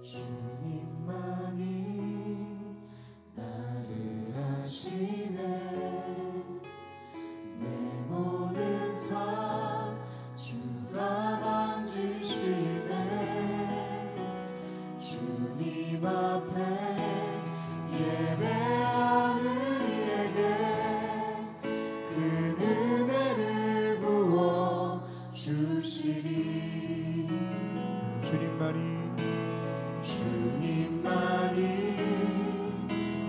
주님만이 나를 아시네. 내 모든 삶 주가 만지시네. 주님 앞에 예배하는 이에게 그 은혜를 부어 주시리. 주님만이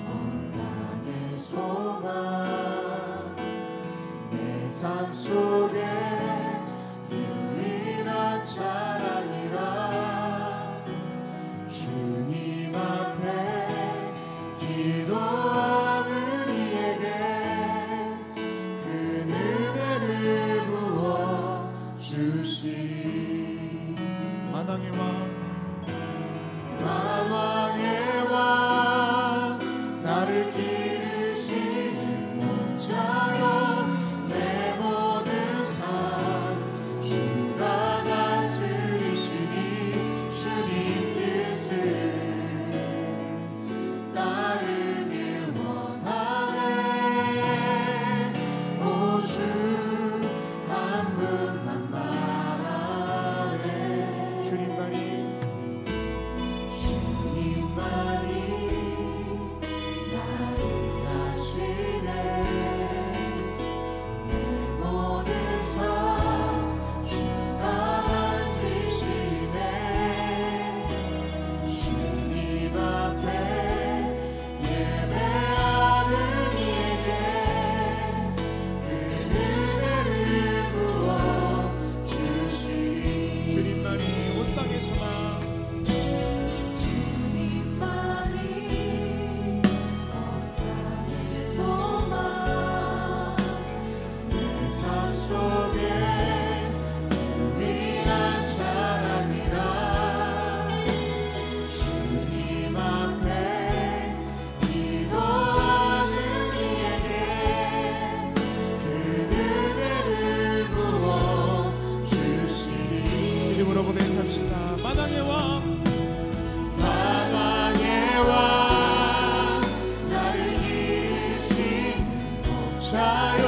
온 땅의 소망, 내 삶 속에 유일한 자랑이라. 주님 앞에 기도하는 이에게 그 은혜를 부어 주시리. 만왕의 왕, 만왕의 왕, 나를 기르시는 목자여. 내 모든 삶 주가 다스리시니 주님 뜻을 따르길 원하네. 오 주 한 분만 바라네. 주님만이 나를 아시네. 내 모든 삶 주가 만지시네. 주님 앞에 예배하는 이에게 그 은혜를 부어 주시리. 주님만이 온 땅의 소망, 속에 유일한 자랑이라. 주님 앞에 기도하는 이에게 그 은혜를 부어 주시리. 이름으로 고백합시다. 만왕의 왕, 만왕의 왕, 나를 기르신 목자여.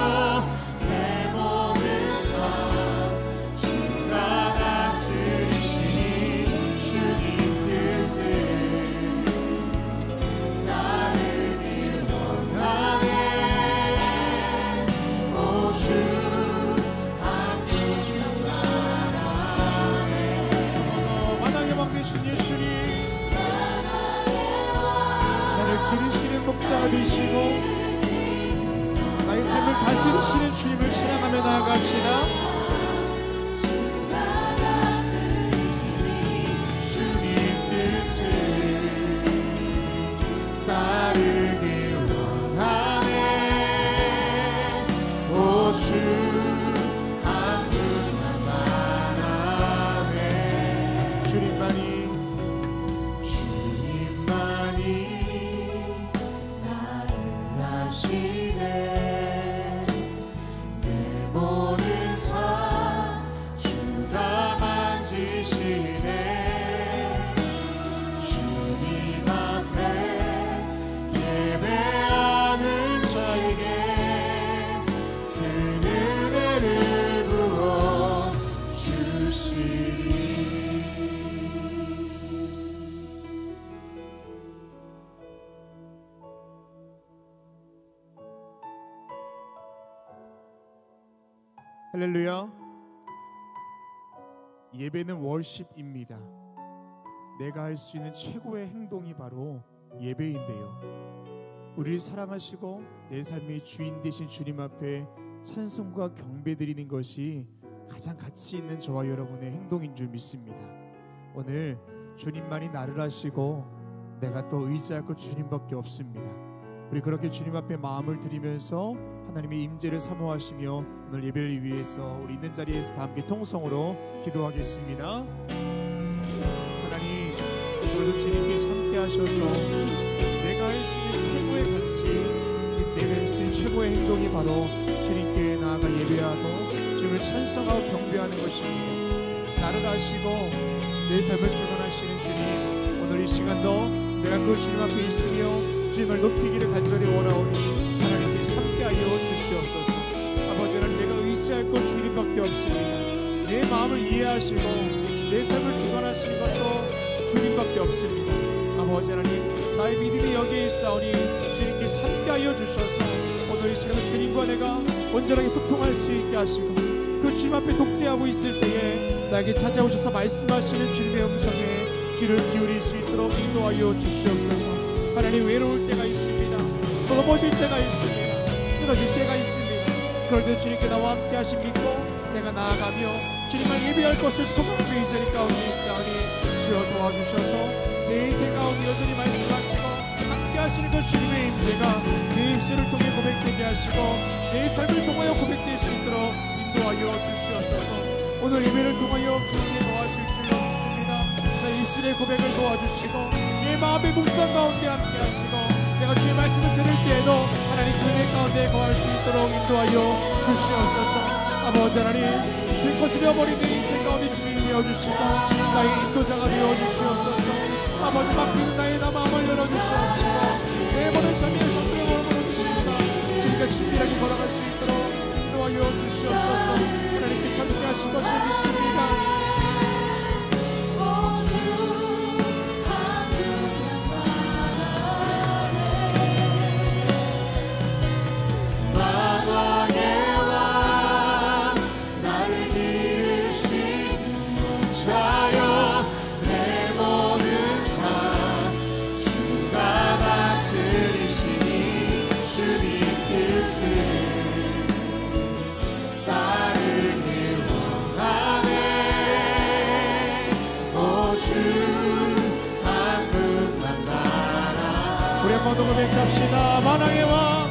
예수님, 나를 기르시는 목자가 되시고 나의 삶을 다스리시는 주님을 사랑하며 나아갑시다. 주님 뜻을 따르길 원하네. 오 주 한 분만 바라네. 주님만이 나를 아시네. 내 모든 삶 주가 만지시네. 주님 앞에 예배하는 자에게 그 은혜를 부어 주시리. 할렐루야. 예배는 월십입니다. 내가 할 수 있는 최고의 행동이 바로 예배인데요, 우리를 사랑하시고 내 삶의 주인 되신 주님 앞에 찬송과 경배 드리는 것이 가장 가치 있는 저와 여러분의 행동인 줄 믿습니다. 오늘 주님만이 나를 아시고 내가 또 의지할 것 주님밖에 없습니다. 우리 그렇게 주님 앞에 마음을 드리면서 하나님의 임재를 사모하시며 오늘 예배를 위해서 우리 있는 자리에서 다 함께 통성으로 기도하겠습니다. 하나님, 오늘도 주님께서 함께 하셔서 내가 할 수 있는 최고의 가치, 내가 할 수 있는 최고의 행동이 바로 주님께 나아가 예배하고 주님을 찬송하고 경배하는 것입니다. 나를 아시고 내 삶을 주관하시는 주님, 오늘 이 시간도 내가 그 주님 앞에 있으며 주님을 높이기를 간절히 원하오니 하나님께서 함께하여 주시옵소서. 아버지 하나님, 내가 의지할 것 주님밖에 없습니다. 내 마음을 이해하시고 내 삶을 주관하시는 것도 주님밖에 없습니다. 아버지 하나님, 나의 믿음이 여기에 있사오니 주님께서 함께하여 주셔서 오늘 이 시간에 주님과 내가 온전하게 소통할 수 있게 하시고 그 주님 앞에 독대하고 있을 때에 나에게 찾아오셔서 말씀하시는 주님의 음성에 귀를 기울일 수 있도록 인도하여 주시옵소서. 하나님, 외로울 때가 있습니다. 또 넘어질 때가 있습니다. 쓰러질 때가 있습니다. 그럴 때 주님께 나와 함께 하심 믿고 내가 나아가며 주님을 예배할 것을 소망하며 이 자리 가운데 있사오니 주여 도와주셔서 내 인생 가운데 여전히 말씀하시고 함께 하시는 그 주님의 임재가 내 입술을 통해 고백되게 하시고 내 삶을 통하여 고백될 수 있도록 인도하여 주시옵소서. 오늘 예배를 통하여 그 은혜 도와주실 줄로 믿습니다. 내 입술의 고백을 도와주시고 내 마음의 묵상 가운데 함께 하시고 내가 주의 말씀을 들을 때에도 하나님 그 은혜 가운데 거할 수 있도록 인도하여 주시옵소서. 아버지 하나님, 불꽃을 잃어버린 내 인생 가운데 주인 되어주시고 나의 인도자가 되어주시옵소서. 아버지, 막히는 나의 마음을 열어주시옵시고 내 모든 삶의 성도를 걸어주시사 주님과 친밀하게 걸어갈 수 있도록 인도하여 주시옵소서. 하나님께서 함께 하실 것을 믿습니다. 우리 한번 더 고백합시다. 만왕의 왕,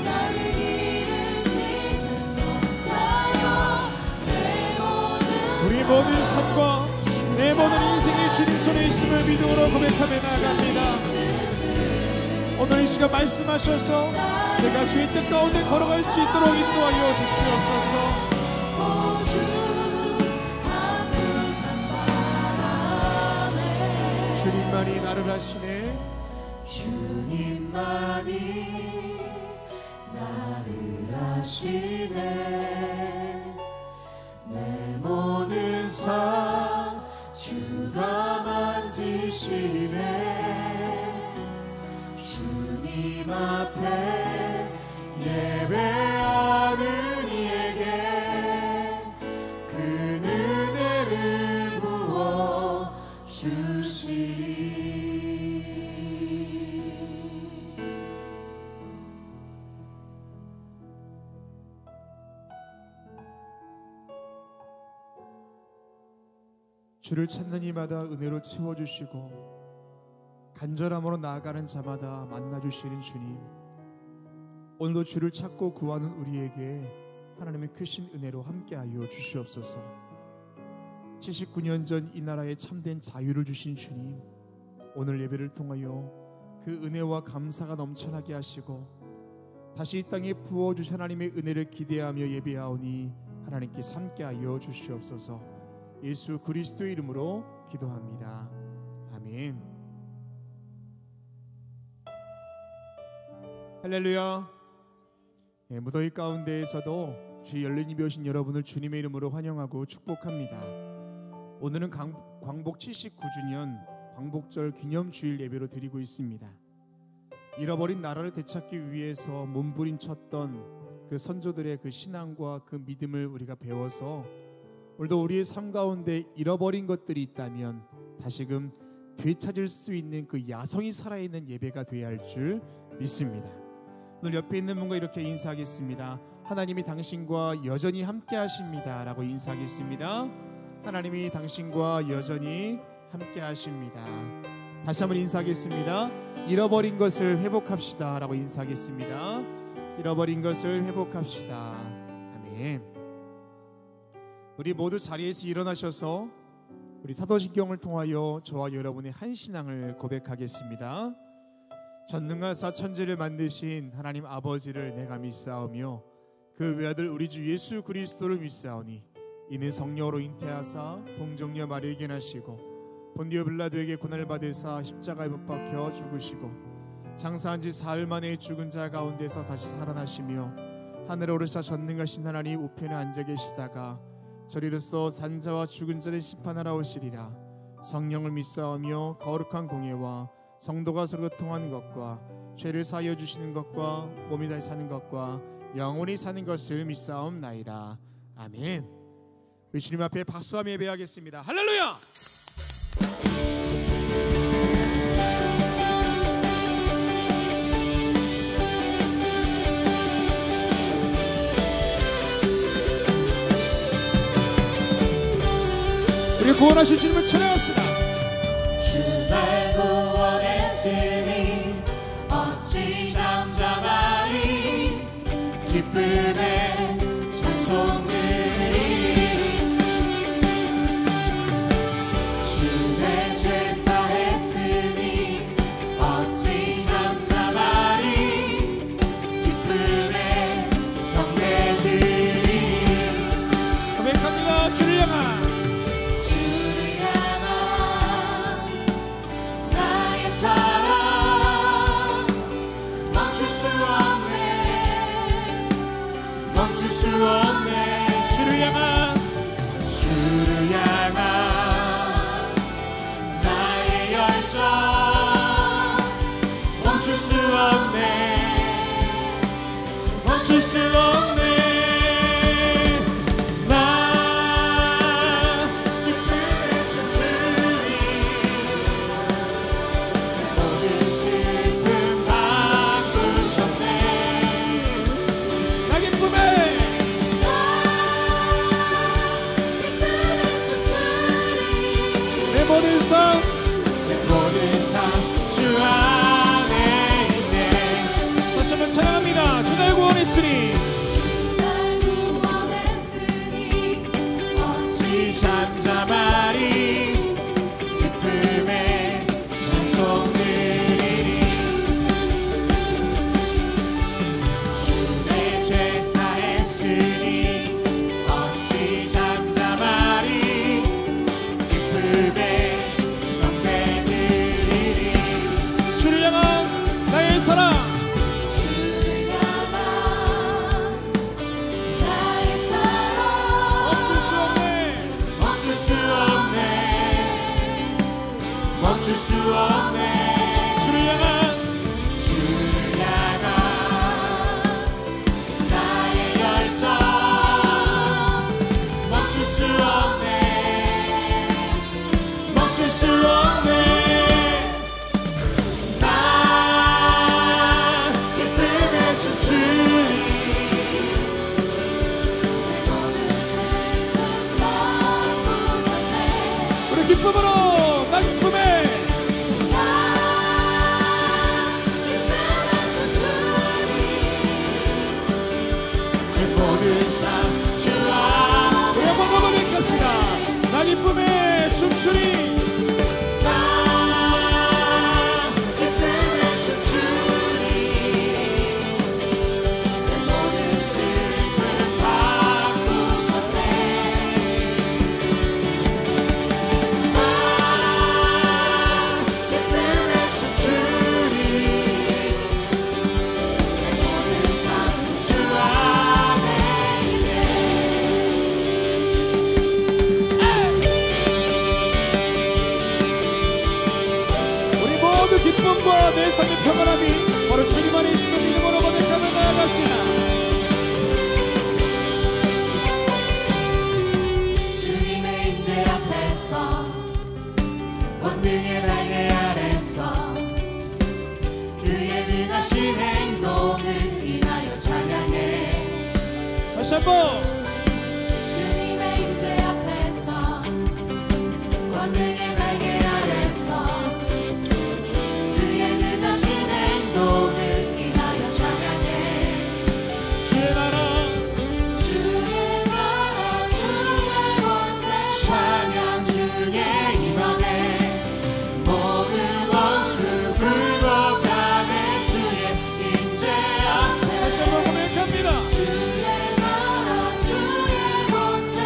나를 기르시는 목자여 내 모든 우리 모든 삶과 내 모든 인생이 주님 손에 있음을 믿음으로 고백하며 나아갑니다. 오늘 이 시간 말씀하셔서 내가 주의 뜻 가운데 걸어갈 수 있도록 인도하여 주시옵소서. 주님만이 나를 아시네. 주님만이 나를 아시네. 내 모든 삶 주가 만지시네. 주님 앞에 예배하는 이에게 그 은혜를 부어 주시리. 주를 찾는 이마다 은혜로 채워주시고 간절함으로 나아가는 자마다 만나주시는 주님, 오늘도 주를 찾고 구하는 우리에게 하나님의 크신 은혜로 함께하여 주시옵소서. 79년 전 이 나라에 참된 자유를 주신 주님, 오늘 예배를 통하여 그 은혜와 감사가 넘쳐나게 하시고 다시 이 땅에 부어주신 하나님의 은혜를 기대하며 예배하오니 하나님께서 함께하여 주시옵소서. 예수 그리스도의 이름으로 기도합니다. 아멘. 할렐루야. 무더위 가운데에서도 주 열린 입에 오신 여러분을 주님의 이름으로 환영하고 축복합니다. 오늘은 광복 79주년 광복절 기념주일 예배로 드리고 있습니다. 잃어버린 나라를 되찾기 위해서 몸부림쳤던 그 선조들의 그 신앙과 그 믿음을 우리가 배워서 오늘도 우리의 삶 가운데 잃어버린 것들이 있다면 다시금 되찾을 수 있는 그 야성이 살아있는 예배가 되어야 할 줄 믿습니다. 오늘 옆에 있는 분과 이렇게 인사하겠습니다. 하나님이 당신과 여전히 함께 하십니다 라고 인사하겠습니다. 하나님이 당신과 여전히 함께 하십니다. 다시 한번 인사하겠습니다. 잃어버린 것을 회복합시다 라고 인사하겠습니다. 잃어버린 것을 회복합시다. 아멘. 우리 모두 자리에서 일어나셔서 우리 사도신경을 통하여 저와 여러분의 한 신앙을 고백하겠습니다. 전능하사 천지를 만드신 하나님 아버지를 내가 믿사오며 그 외아들 우리 주 예수 그리스도를 믿사오니 이는 성령으로 잉태하사 동정녀 마리에게 나시고 본디오 빌라도에게 고난을 받으사 십자가에 못 박혀 죽으시고 장사한 지 사흘 만에 죽은 자 가운데서 다시 살아나시며 하늘에 오르사 전능하신 하나님 우편에 앉아 계시다가 저리로서 산자와 죽은 자를 심판하러 오시리라. 성령을 믿사오며 거룩한 공예와 성도가 서로 교통하는 것과 죄를 사하여 주시는 것과 몸이 다시 사는 것과 영원히 사는 것을 믿사옵나이다. 아멘. 우리 주님 앞에 박수하며 예배하겠습니다. 할렐루야. 우리 구원하신 주님을 찬양합시다. 주 날 구원했으니 어찌 잠잠하리. 기쁨의 찬송들이 주 내 죄 사했으니 어찌 잠잠하리. 기쁨의 경배들이 고백합니다. 주를 향한 사랑 멈출 수 없네. 멈출 수 없네. 주를 향한 나의 열정 멈출 수 없네. 멈출 수 없네. 모든 삶 주 안에 있네. 다시 한번 찬양합니다. 주 날 구원했으니 어찌 잠잠하리. 기쁨의 찬송들이리. 주 내 죄 사했으니 어찌 잠잠하리. 기쁨의 주를 향한 나의 사랑. 주를 향한 나의 사랑 멈출 수 없네. 멈출 수 없네. 멈출 수 없네. 주를 향한 나의 열정 멈출 수 없네. 멈출 수 없네. 우리 기쁨으로 나 기쁨에 우리 한번 더 고백합시다. 나 기쁨에 춤추리. 기쁨과 내 삶의 평안함이 바로 주님 안에 있음을 믿음으로 고백하며 나아갑시다. 주님의 임재 앞에서 권능의 날개 아래서 그의 능하신 행동을 인하여 찬양해. 다시 한번 주님의 임재 앞에서 권능의 날개 아래서 행동을 인하여 찬양해. 주의 나라 주의 나라 주의 권세 찬양 주의 임하네. 모든 원수 굴복하네. 주의 임재 앞에 다시 한번 고백합니다. 주의 나라 주의 권세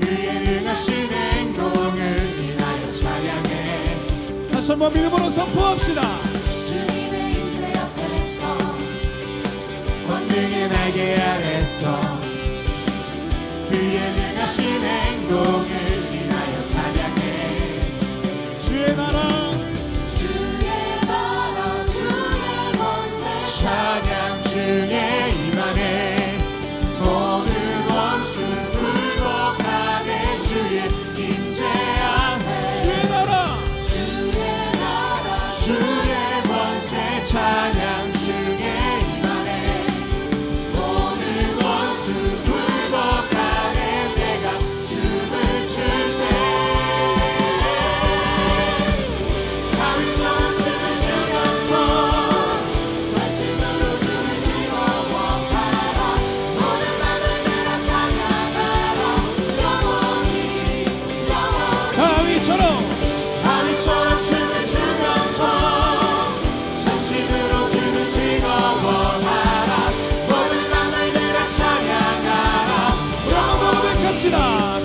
그의 능하신 행동을 인하여 찬양해. 다시 한번 믿음으로 선포합시다. 주님의 임재 앞에서 권능의 날개 아래서 그의 능하신 행동을 인하여 찬양해. 주의 나라 주의 나라 주의 권세 찬양 주의 임하네. 모든 원수 굴복하네. 주의 임재 앞에 주의 나라 주의 권세 찬양 주의 임하네. 모든 원수 굴복하네. 내가 춤을 출 때 다윗처럼 춤을 추면서 전심으로 춤을 즐거워하라. 모든 맘을 들어 찬양하라. 영원히 다윗처럼 춤을 추면서 전심으로 주를 즐거워하라. 모든 맘을 들어 찬양하라. 한번 고백합시다.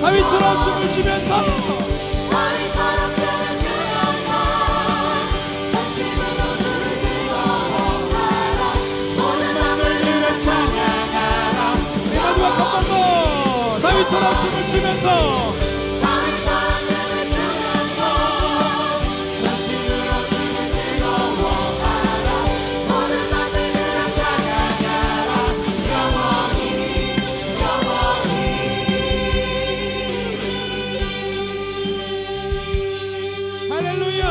다윗처럼 춤을 추면서 다윗처럼 춤을 추면서 전심으로 주를 즐거워하라. 모든 맘을 들어 찬양하라. 네, 마지막 한 번 더. 다윗처럼 춤을 추면서 다윗처럼 춤을 추면서 전심으로 주를 즐거워하라. 모든 맘을 들어 찬양하라. 영원히 할렐루야.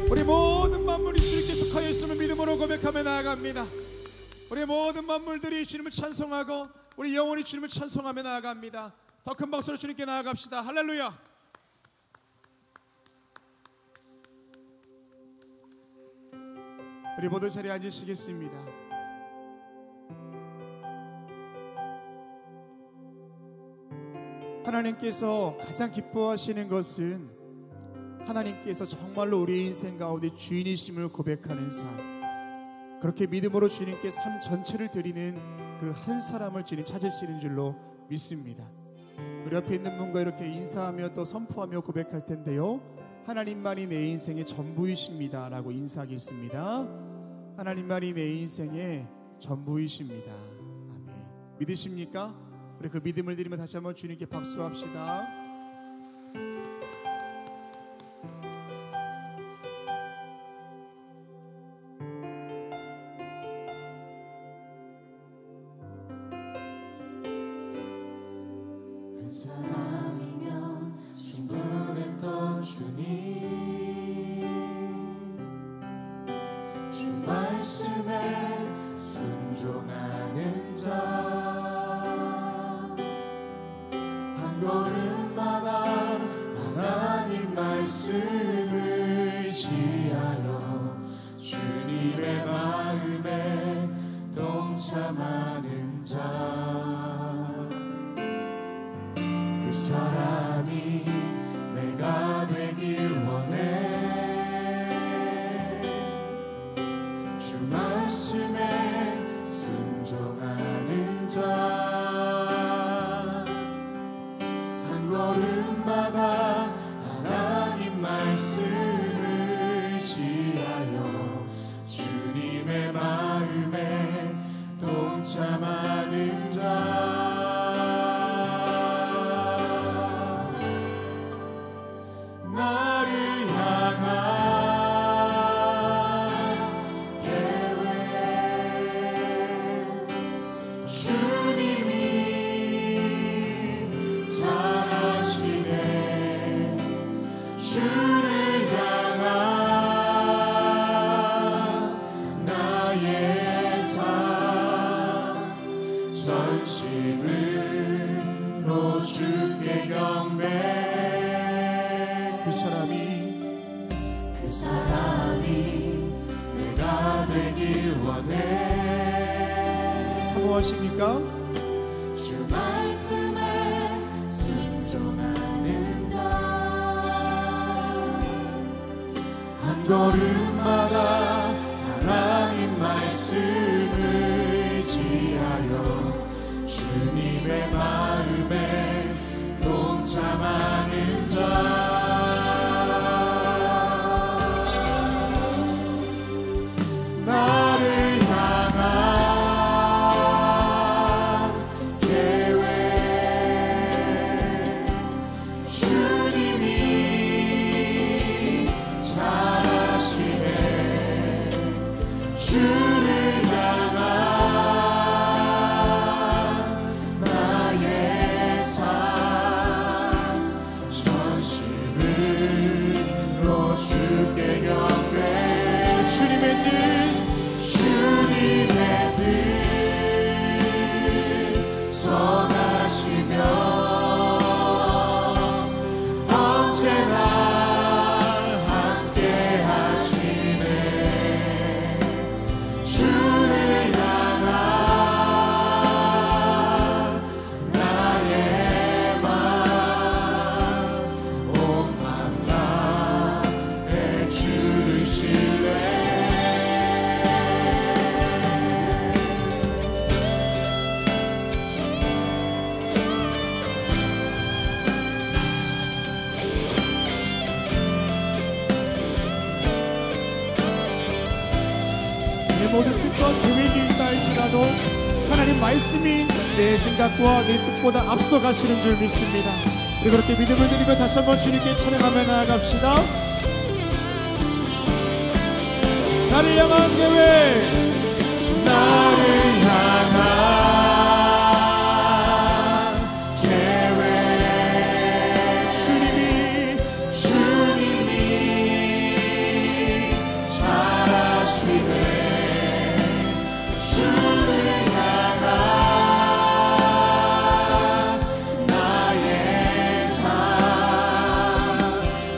우리 모든 만물이 주님께 속하여 있음을 믿음으로 고백하며 나아갑니다. 우리 모든 만물들이 주님을 찬송하고 우리 영혼이 주님을 찬송하며 나아갑니다. 더 큰 박수로 주님께 나아갑시다. 할렐루야. 우리 모두 자리에 앉으시겠습니다. 하나님께서 가장 기뻐하시는 것은 하나님께서 정말로 우리 인생 가운데 주인이심을 고백하는 삶, 그렇게 믿음으로 주님께 삶 전체를 드리는 그 한 사람을 주님 찾으시는 줄로 믿습니다. 우리 옆에 있는 분과 이렇게 인사하며 또 선포하며 고백할 텐데요, 하나님만이 내 인생의 전부이십니다 라고 인사하겠습니다. 하나님만이 내 인생의 전부이십니다. 아멘. 믿으십니까? 우리 그 믿음을 드리며 다시 한번 주님께 박수합시다. 한 사람이면 충분했던 주님, 주 말씀에 순종하는 자, 한 걸음마다 하나님 말씀을 의지하여 주님의 마음에 동참하는 자, 그 사람이 내가 되길 원해. 주 말씀에 순종하는 자, 한 걸음마다 하나님 말씀을 의지하여 주님의 마음에 동참하는 자, 주님이 잘하시네. 주를 향한 나의 삶, 전심으로 주께 경배. 그 사람이 내가 되길 원해. 사모하십니까? 주 말씀에 순종하는 자, 한 걸음마다 하나님 말씀을 의지하여 주님의 마음에 동참하는 주님의 뜻 선하시며 언제나 함께 하시네. 주를 향한 나의 맘 온 만나에 주를 신뢰. 모든 뜻과 계획이 있다 할지라도 하나님 말씀이 내 생각과 내 뜻보다 앞서가시는 줄 믿습니다. 그리고 그렇게 믿음을 드리고 다시 한번 주님께 찬양하며 나아갑시다. 나를 향한 계획, 나를 향한 계획 주님이 잘하시네. 주를 향한 나의 삶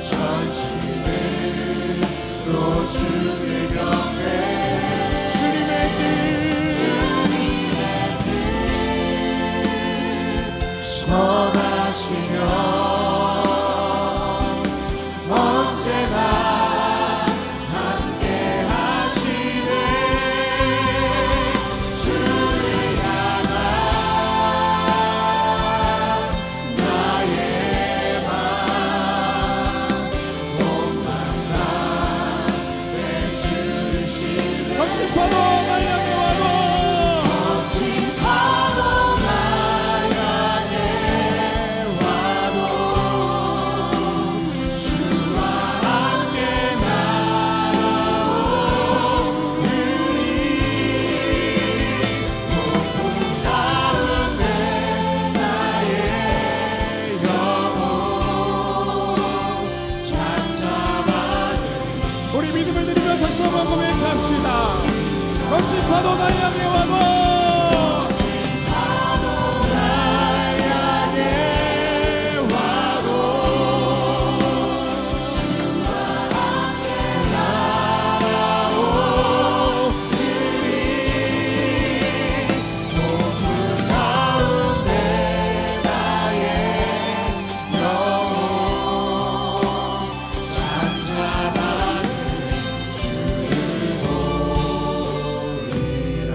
전심으로 주께 경배. 주님의 뜻 선하시며 언제나 거친 파도 날 향해 와도 거친 파도 날 향해 와도 주와 함께 날아오르리. 폭풍 가운데 나의 영혼 잠잠하니. 우리 믿음을 드리며 다시 한번 고백합시다. 거친 파도 날 향해 와도 거친 파도 날 향해 와도 주와 함께 날아오르리. 폭풍 가운데 나의 영혼 잠잠하니 주를 보리라.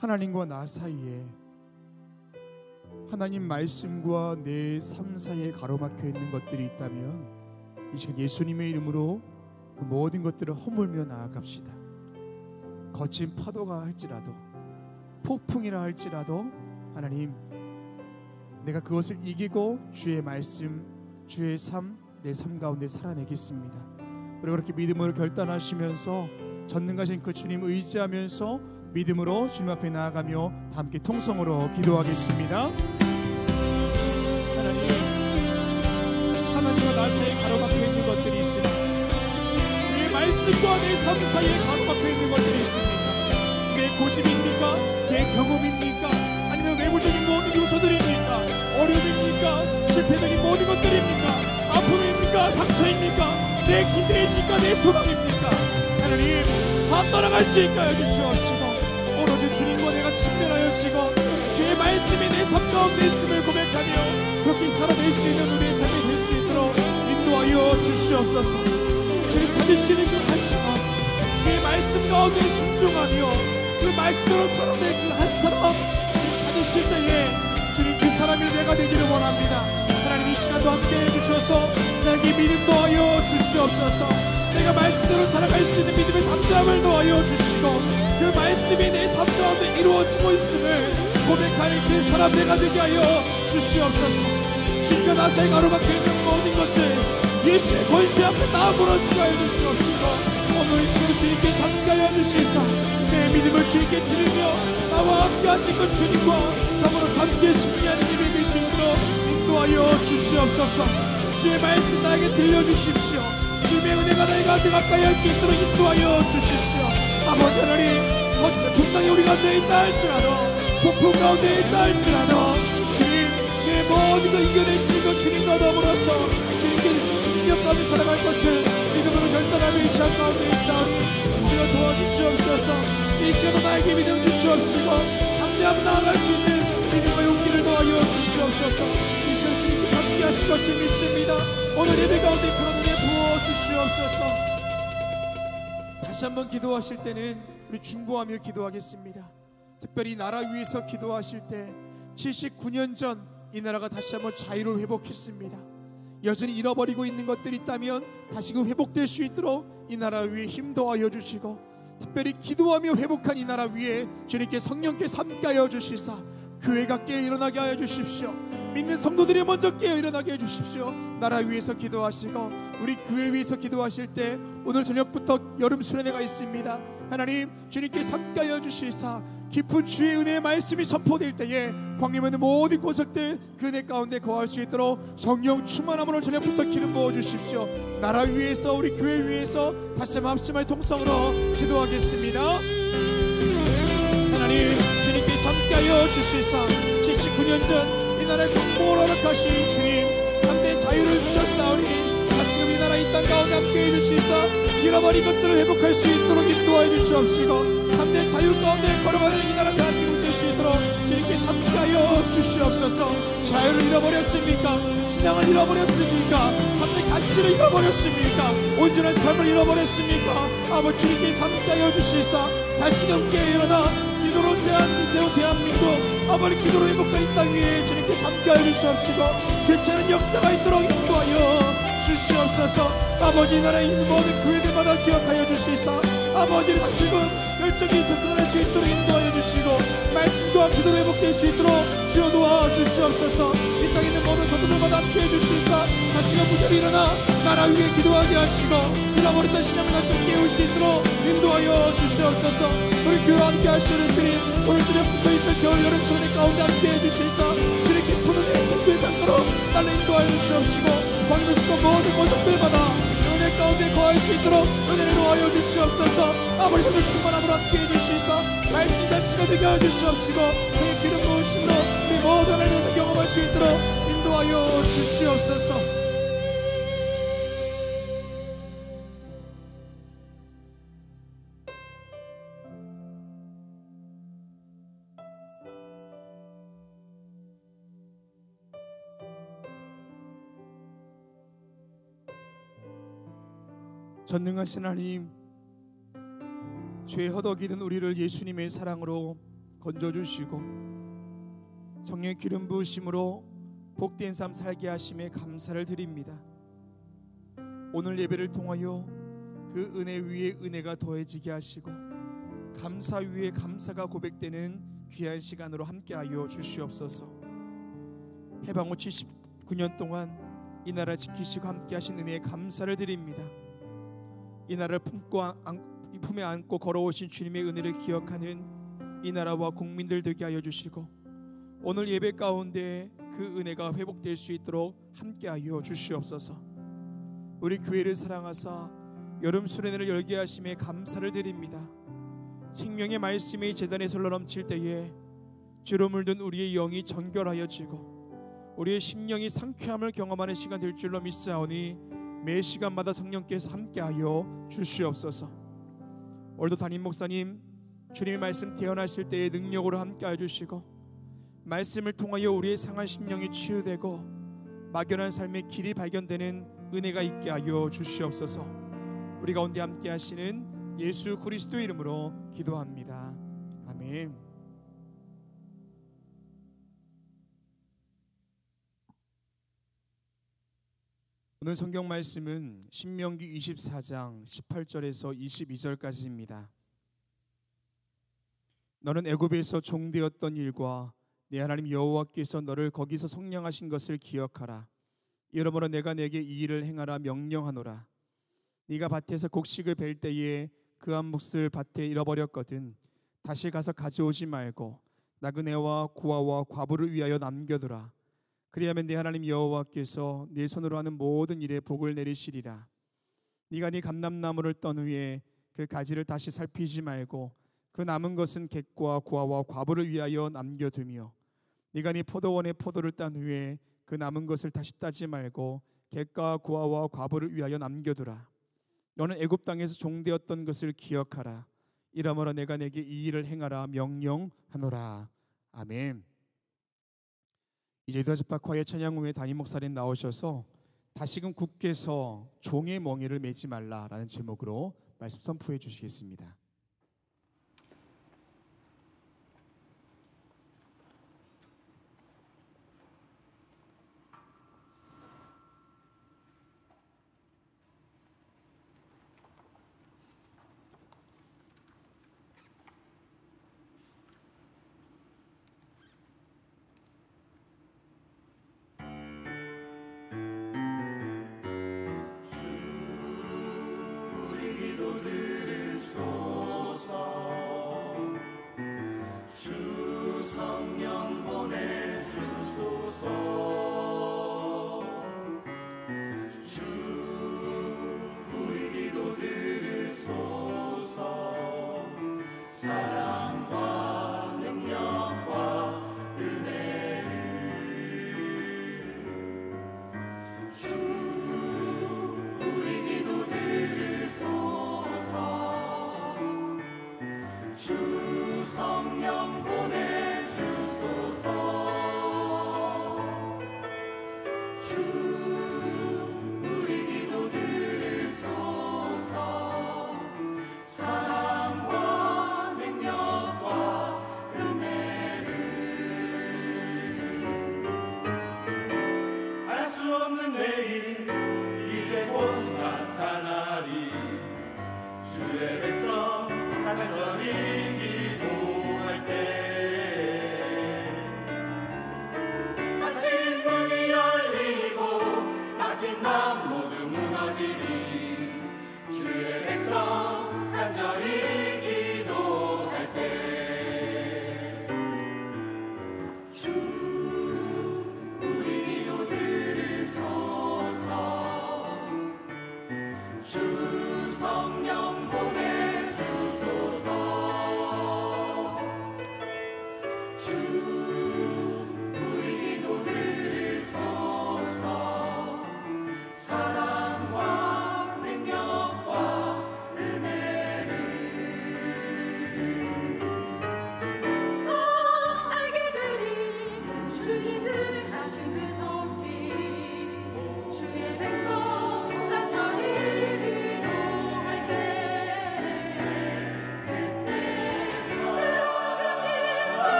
하나님과 나 사이에, 하나님 말씀과 내 삶 사이에 가로막혀 있는 것들이 있다면 이 시간 예수님의 이름으로 그 모든 것들을 허물며 나아갑시다. 거친 파도가 할지라도, 폭풍이라 할지라도 하나님, 내가 그것을 이기고 주의 말씀, 주의 삶, 내 삶 가운데 살아내겠습니다. 그리고 그렇게 믿음으로 결단하시면서 전능하신 그 주님 의지하면서 믿음으로 주님 앞에 나아가며 다 함께 통성으로 기도하겠습니다. 하나님과 나 사이에 가로막혀 있는 것들이 있습니다. 주의 말씀과 내 삶 사이에 가로막혀 있는 것들이 있습니까? 내 고집입니까? 내 경험입니까? 아니면 외부적인 모든 요소들입니까? 어려움입니까? 실패적인 모든 것들입니까? 아픔입니까? 상처입니까? 내 기대입니까? 내 소망입니까? 하나님, 다 떠나갈 수 있게 하여 주시옵시고 오로지 주님과 내가 친밀하여지고 주의 말씀이 내 삶 가운데 있음을 고백하며 그렇게 살아낼 수 있는 우리의 삶이 될 수 있도록 인도하여 하여 주시옵소서. 주님 찾으시는 그 한 사람, 주의 말씀 가운데 순종하며 그 말씀대로 살아낼 그 한 사람, 주님 찾으실 때에 주님 그 사람이 내가 되기를 원합니다. 하나님 이 시간도 함께해 주셔서 내게 믿음 더하여 주시옵소서. 내가 말씀대로 살아갈 수 있는 믿음의 담대함을 더하여 주시고 그 말씀이 내 삶 가운데 이루어지고 있음을 고백하는 그 사람 내가 되게 하여 주시옵소서. 주님과 나사에 가로막혀 있는 모든 것들 예수의 권세 앞에 다 무너지게 하여 주시옵시고 오늘 이 시간 주님께 삼가여 주시사 내 믿음을 주님께 드리며 나와 함께 하신 그 주님과 더불어 함께 승리하는 예배 될 수 있도록 인도하여 주시옵소서. 주의 말씀 나에게 들려주십시오. 주님의 은혜가 나의 가운데 가까이 할 수 있도록 인도하여 주십시오. 아버지 하나님, 어찌 분당에 우리가 내 있다 할지라도 폭풍 가운데 있다 할지라도 주님 내 모든 것 이겨내시는 것 주님과 더불어서 주님께 승력 가운데 살아갈 것을 믿음으로 결단하며 이 시간 가운데 있사오니 주여 도와주시옵소서. 이 시간도 나에게 믿음 주시옵시고 담대하게 나아갈 수 있는 믿음과 용기를 더하여 주시옵소서. 이 시간 주님께 함께 하실 것을 믿습니다. 오늘 예배 가운데 그런 은혜 부어 주시옵소서. 다시 한번 기도하실 때는 우리 중보하며 기도하겠습니다. 특별히 나라 위에서 기도하실 때 79년 전 이 나라가 다시 한번 자유를 회복했습니다. 여전히 잃어버리고 있는 것들이 있다면 다시금 회복될 수 있도록 이 나라 위에 힘 더하여 주시고 특별히 기도하며 회복한 이 나라 위에 주님께 성령께 삼가여 주시사 교회가 깨어 일어나게 하여 주십시오. 믿는 성도들이 먼저 깨어 일어나게 해주십시오. 나라 위에서 기도하시고 우리 교회 위에서 기도하실 때 오늘 저녁부터 여름 수련회가 있습니다. 하나님 주님께 삼가여 주시사 깊은 주의 은혜의 말씀이 선포될 때에 광야에 있는 모든 곳들 그 은혜 가운데 거할 수 있도록 성령 충만함으로 저녁부터 기름 부어 주십시오. 나라 위에서 우리 교회 위에서 다시 한번 합심의 통성으로 기도하겠습니다. 하나님 주님께 삼가여 주시사 79년 전 이 나라의 공복을 허락하신 주님 참된 자유를 주셨사오니 다시금 이 나라 이 땅 가운데 함께해 주시사 잃어버린 것들을 회복할 수 있도록 인도하여 주시옵시고 참된 자유 가운데 걸어가는 이 나라 대한민국 될 수 있도록 주님께 삼가여 주시옵소서. 자유를 잃어버렸습니까? 신앙을 잃어버렸습니까? 참된 가치를 잃어버렸습니까? 온전한 삶을 잃어버렸습니까? 아버지 주님께 삼가여 주시사 다시금 깨어 일어나 기도로 세한 이태원 대한민국 아버지 기도로 회복한 이 땅 위에 주님께 삼가여 주시옵시고 개최하는 역사가 있도록 인도하여 주시옵소서. 아버지 나라에 있는 모든 교회들마다 기억하여 주시사 아버지를 다시금 열정이 있어서 수 있도록 인도하여 주시고 말씀과 기도로 회복될 수 있도록 주여 도와 주시옵소서. 이 땅에 있는 모든 성도들마다 함께해 주시사 다시금 무대로 일어나 나라 위에 기도하게 하시고 잃어버렸던 신앙을 다시 깨울 수 있도록 인도하여 주시옵소서. 우리 교회 함께 하시는 주님 오늘 저녁부터 있을 겨울 여름 수련회 가운데 함께해 주시사 주님 깊은 은혜의 생명의 상가로 나를 인도하여 주시옵시고 광야의 숲과 모든 모습들마다 은혜 가운데 거할 수 있도록 은혜를 도와여 주시옵소서. 아버지 정말 충만함으로 함께해 주시사 말씀 잔치가 되게 하여 주시옵시고 그의 기름 부으심으로 우리 모든 하나님을 경험할 수 있도록 인도하여 주시옵소서. 전능하신 하나님, 죄 허덕이던 우리를 예수님의 사랑으로 건져주시고 성령의 기름 부으심으로 복된 삶 살게 하심에 감사를 드립니다. 오늘 예배를 통하여 그 은혜 위에 은혜가 더해지게 하시고 감사 위에 감사가 고백되는 귀한 시간으로 함께하여 주시옵소서. 해방 후 79년 동안 이 나라 지키시고 함께하신 은혜에 감사를 드립니다. 이 나라를 품에 안고 걸어오신 주님의 은혜를 기억하는 이 나라와 국민들 되게 하여 주시고 오늘 예배 가운데 그 은혜가 회복될 수 있도록 함께하여 주시옵소서. 우리 교회를 사랑하사 여름 수련회를 열게 하심에 감사를 드립니다. 생명의 말씀이 제단에서 흘러넘칠 때에 주로 물든 우리의 영이 정결하여지고 우리의 심령이 상쾌함을 경험하는 시간 될 줄로 믿사오니 매 시간마다 성령께서 함께하여 주시옵소서. 오늘도 담임 목사님 주님의 말씀 태어나실 때의 능력으로 함께하여 주시고 말씀을 통하여 우리의 상한 심령이 치유되고 막연한 삶의 길이 발견되는 은혜가 있게 하여 주시옵소서. 우리 가운데 함께 하시는 예수 그리스도 이름으로 기도합니다. 아멘. 오늘 성경 말씀은 신명기 24장 18절에서 22절까지입니다. 너는 애굽에서 종되었던 일과 내 하나님 여호와께서 너를 거기서 속량하신 것을 기억하라. 이러므로 내가 내게 이 일을 행하라 명령하노라. 네가 밭에서 곡식을 벨 때에 그 한 몫을 밭에 잃어버렸거든 다시 가서 가져오지 말고 나그네와 고아와 과부를 위하여 남겨두라. 그리하면 내 하나님 여호와께서 네 손으로 하는 모든 일에 복을 내리시리라. 네가 네 감람나무를 떤 후에 그 가지를 다시 살피지 말고 그 남은 것은 객과 고아와 과부를 위하여 남겨두며 네가 네 포도원의 포도를 딴 후에 그 남은 것을 다시 따지 말고 객과 고아와 과부를 위하여 남겨두라. 너는 애굽 땅에서 종되었던 것을 기억하라. 이러므로 내가 내게 이 일을 행하라 명령하노라. 아멘. 이제 유다지파과의 찬양 후에 담임 목사님 나오셔서 다시금 굳게서 종의 멍에를 매지 말라라는 제목으로 말씀 선포해 주시겠습니다.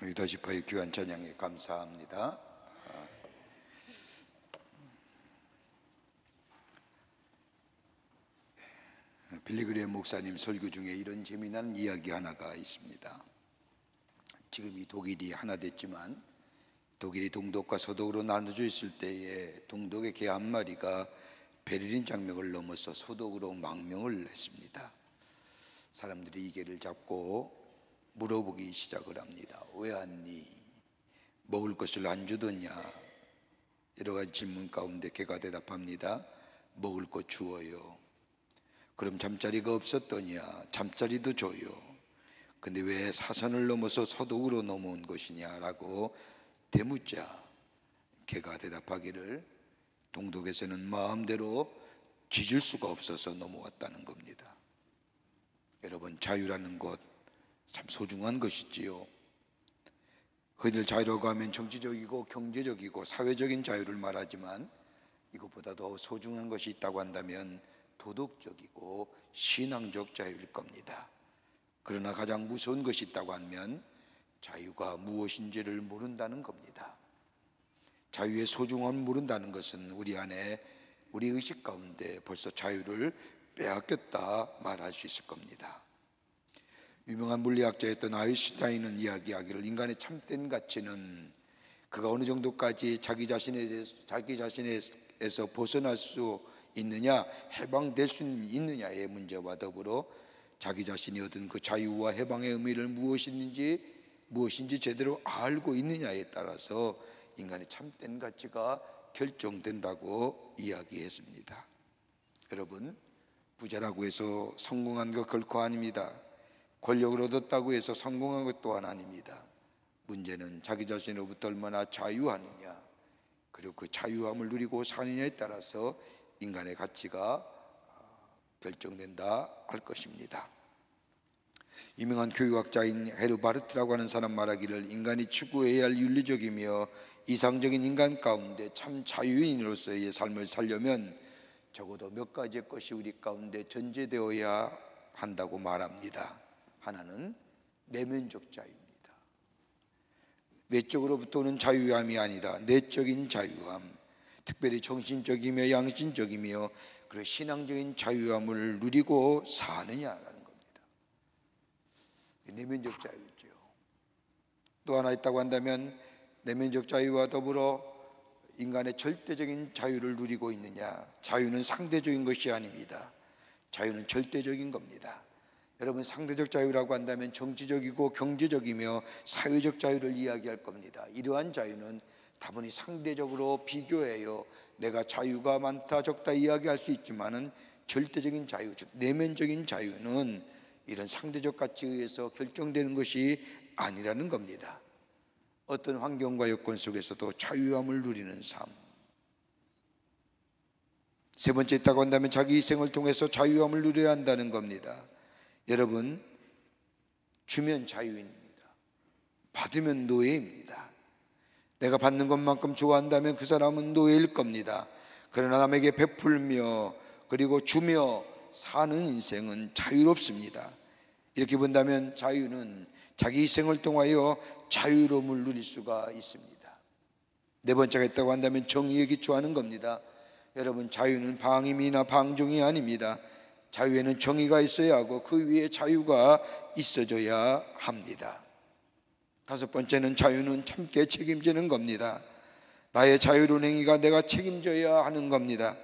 유다지파의 귀한 찬양에 감사합니다. 빌리그레 목사님 설교 중에 이런 재미난 이야기 하나가 있습니다. 지금이 독일이 하나 됐지만 독일이 동독과 서독으로 나눠져 있을 때에 동독의 개 한 마리가 베를린 장벽을 넘어서 서독으로 망명을 했습니다. 사람들이 이 개를 잡고 물어보기 시작을 합니다. 왜 왔니? 먹을 것을 안 주더냐? 여러 가지 질문 가운데 개가 대답합니다. 먹을 것 주어요. 그럼 잠자리가 없었더냐? 잠자리도 줘요. 근데 왜 사선을 넘어서 서독으로 넘어온 것이냐라고 대묻자 개가 대답하기를 동독에서는 마음대로 짖을 수가 없어서 넘어왔다는 겁니다. 여러분, 자유라는 것 참 소중한 것이지요. 흔히 자유라고 하면 정치적이고 경제적이고 사회적인 자유를 말하지만 이것보다 더 소중한 것이 있다고 한다면 도덕적이고 신앙적 자유일 겁니다. 그러나 가장 무서운 것이 있다고 하면 자유가 무엇인지를 모른다는 겁니다. 자유의 소중함을 모른다는 것은 우리 안에, 우리 의식 가운데 벌써 자유를 빼앗겼다 말할 수 있을 겁니다. 유명한 물리학자였던 아인슈타인은 이야기하기를 인간의 참된 가치는 그가 어느 정도까지 자기 자신에서 벗어날 수 있느냐, 해방될 수 있느냐의 문제와 더불어 자기 자신이 얻은 그 자유와 해방의 의미를 무엇인지 제대로 알고 있느냐에 따라서 인간의 참된 가치가 결정된다고 이야기했습니다. 여러분, 부자라고 해서 성공한 것 결코 아닙니다. 권력을 얻었다고 해서 성공한 것 또한 아닙니다. 문제는 자기 자신으로부터 얼마나 자유하느냐, 그리고 그 자유함을 누리고 사느냐에 따라서 인간의 가치가 결정된다 할 것입니다. 유명한 교육학자인 헤르바르트라고 하는 사람 말하기를 인간이 추구해야 할 윤리적이며 이상적인 인간 가운데 참 자유인으로서의 삶을 살려면 적어도 몇 가지의 것이 우리 가운데 전제되어야 한다고 말합니다. 하나는 내면적 자유입니다. 외적으로부터 오는 자유함이 아니라 내적인 자유함, 특별히 정신적이며 양심적이며 그리고 신앙적인 자유함을 누리고 사느냐라는 겁니다. 내면적 자유죠. 또 하나 있다고 한다면 내면적 자유와 더불어 인간의 절대적인 자유를 누리고 있느냐. 자유는 상대적인 것이 아닙니다. 자유는 절대적인 겁니다. 여러분, 상대적 자유라고 한다면 정치적이고 경제적이며 사회적 자유를 이야기할 겁니다. 이러한 자유는 다분히 상대적으로 비교해요. 내가 자유가 많다 적다 이야기할 수 있지만은 절대적인 자유, 즉 내면적인 자유는 이런 상대적 가치에 의해서 결정되는 것이 아니라는 겁니다. 어떤 환경과 여건 속에서도 자유함을 누리는 삶. 세 번째 있다고 한다면 자기 희생을 통해서 자유함을 누려야 한다는 겁니다. 여러분, 주면 자유인입니다. 받으면 노예입니다. 내가 받는 것만큼 좋아한다면 그 사람은 노예일 겁니다. 그러나 남에게 베풀며 그리고 주며 사는 인생은 자유롭습니다. 이렇게 본다면 자유는 자기 희생을 통하여 자유로움을 누릴 수가 있습니다. 네 번째가 있다고 한다면 정의에 기초하는 겁니다. 여러분, 자유는 방임이나 방종이 아닙니다. 자유에는 정의가 있어야 하고 그 위에 자유가 있어줘야 합니다. 다섯 번째는 자유는 참게 책임지는 겁니다. 나의 자유로운 행위가 내가 책임져야 하는 겁니다.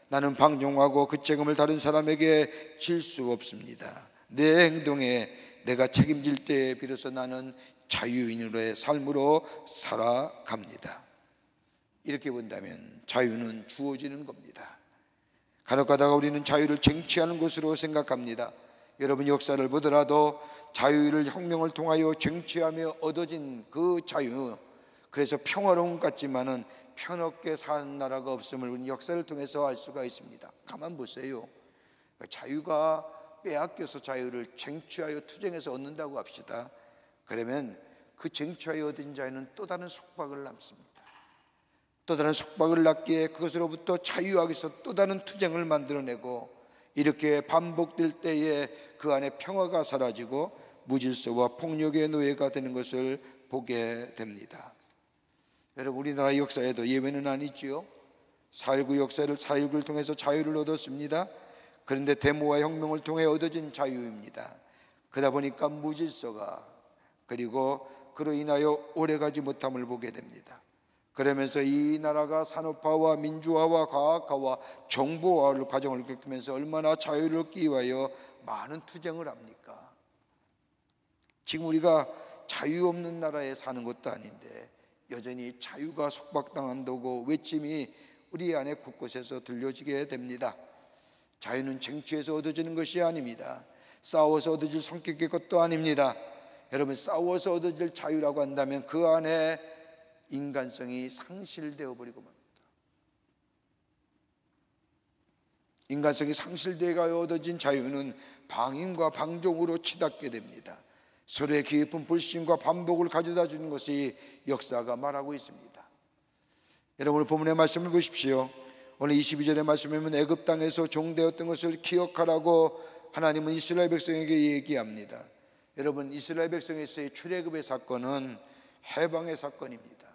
나는 방종하고 그 책임을 다른 사람에게 질 수 없습니다. 내 행동에 내가 책임질 때에 비로소 나는 자유인으로의 삶으로 살아갑니다. 이렇게 본다면 자유는 주어지는 겁니다. 간혹 가다가 우리는 자유를 쟁취하는 것으로 생각합니다. 여러분, 역사를 보더라도 자유를 혁명을 통하여 쟁취하며 얻어진 그 자유, 그래서 평화로운 것 같지만은 편하게 사는 나라가 없음을 우리 역사를 통해서 알 수가 있습니다. 가만 보세요. 자유가 빼앗겨서 자유를 쟁취하여 투쟁해서 얻는다고 합시다. 그러면 그 쟁취하여 얻은 자유는 또 다른 속박을 남습니다. 또 다른 속박을 낳기에 그것으로부터 자유하기 위해서 또 다른 투쟁을 만들어내고, 이렇게 반복될 때에 그 안에 평화가 사라지고 무질서와 폭력의 노예가 되는 것을 보게 됩니다. 여러분, 우리나라 역사에도 예외는 아니지요. 4.19 역사를 4.19를 통해서 자유를 얻었습니다. 그런데 데모와 혁명을 통해 얻어진 자유입니다. 그러다 보니까 무질서가, 그리고 그로 인하여 오래가지 못함을 보게 됩니다. 그러면서 이 나라가 산업화와 민주화와 과학화와 정보화를 과정을 겪으면서 얼마나 자유를 얻기 위하여 많은 투쟁을 합니까? 지금 우리가 자유 없는 나라에 사는 것도 아닌데 여전히 자유가 속박당한다고 외침이 우리 안에 곳곳에서 들려지게 됩니다. 자유는 쟁취해서 얻어지는 것이 아닙니다. 싸워서 얻어질 성격의 것도 아닙니다. 여러분, 싸워서 얻어질 자유라고 한다면 그 안에 인간성이 상실되어 버리고 맙니다. 인간성이 상실되어 얻어진 자유는 방임과 방종으로 치닫게 됩니다. 서로의 깊은 불신과 반복을 가져다 주는 것이 역사가 말하고 있습니다. 여러분, 오늘 본문의 말씀을 보십시오. 오늘 22절의 말씀에 보면 애굽 땅에서 종되었던 것을 기억하라고 하나님은 이스라엘 백성에게 얘기합니다. 여러분, 이스라엘 백성에서의 출애굽의 사건은 해방의 사건입니다.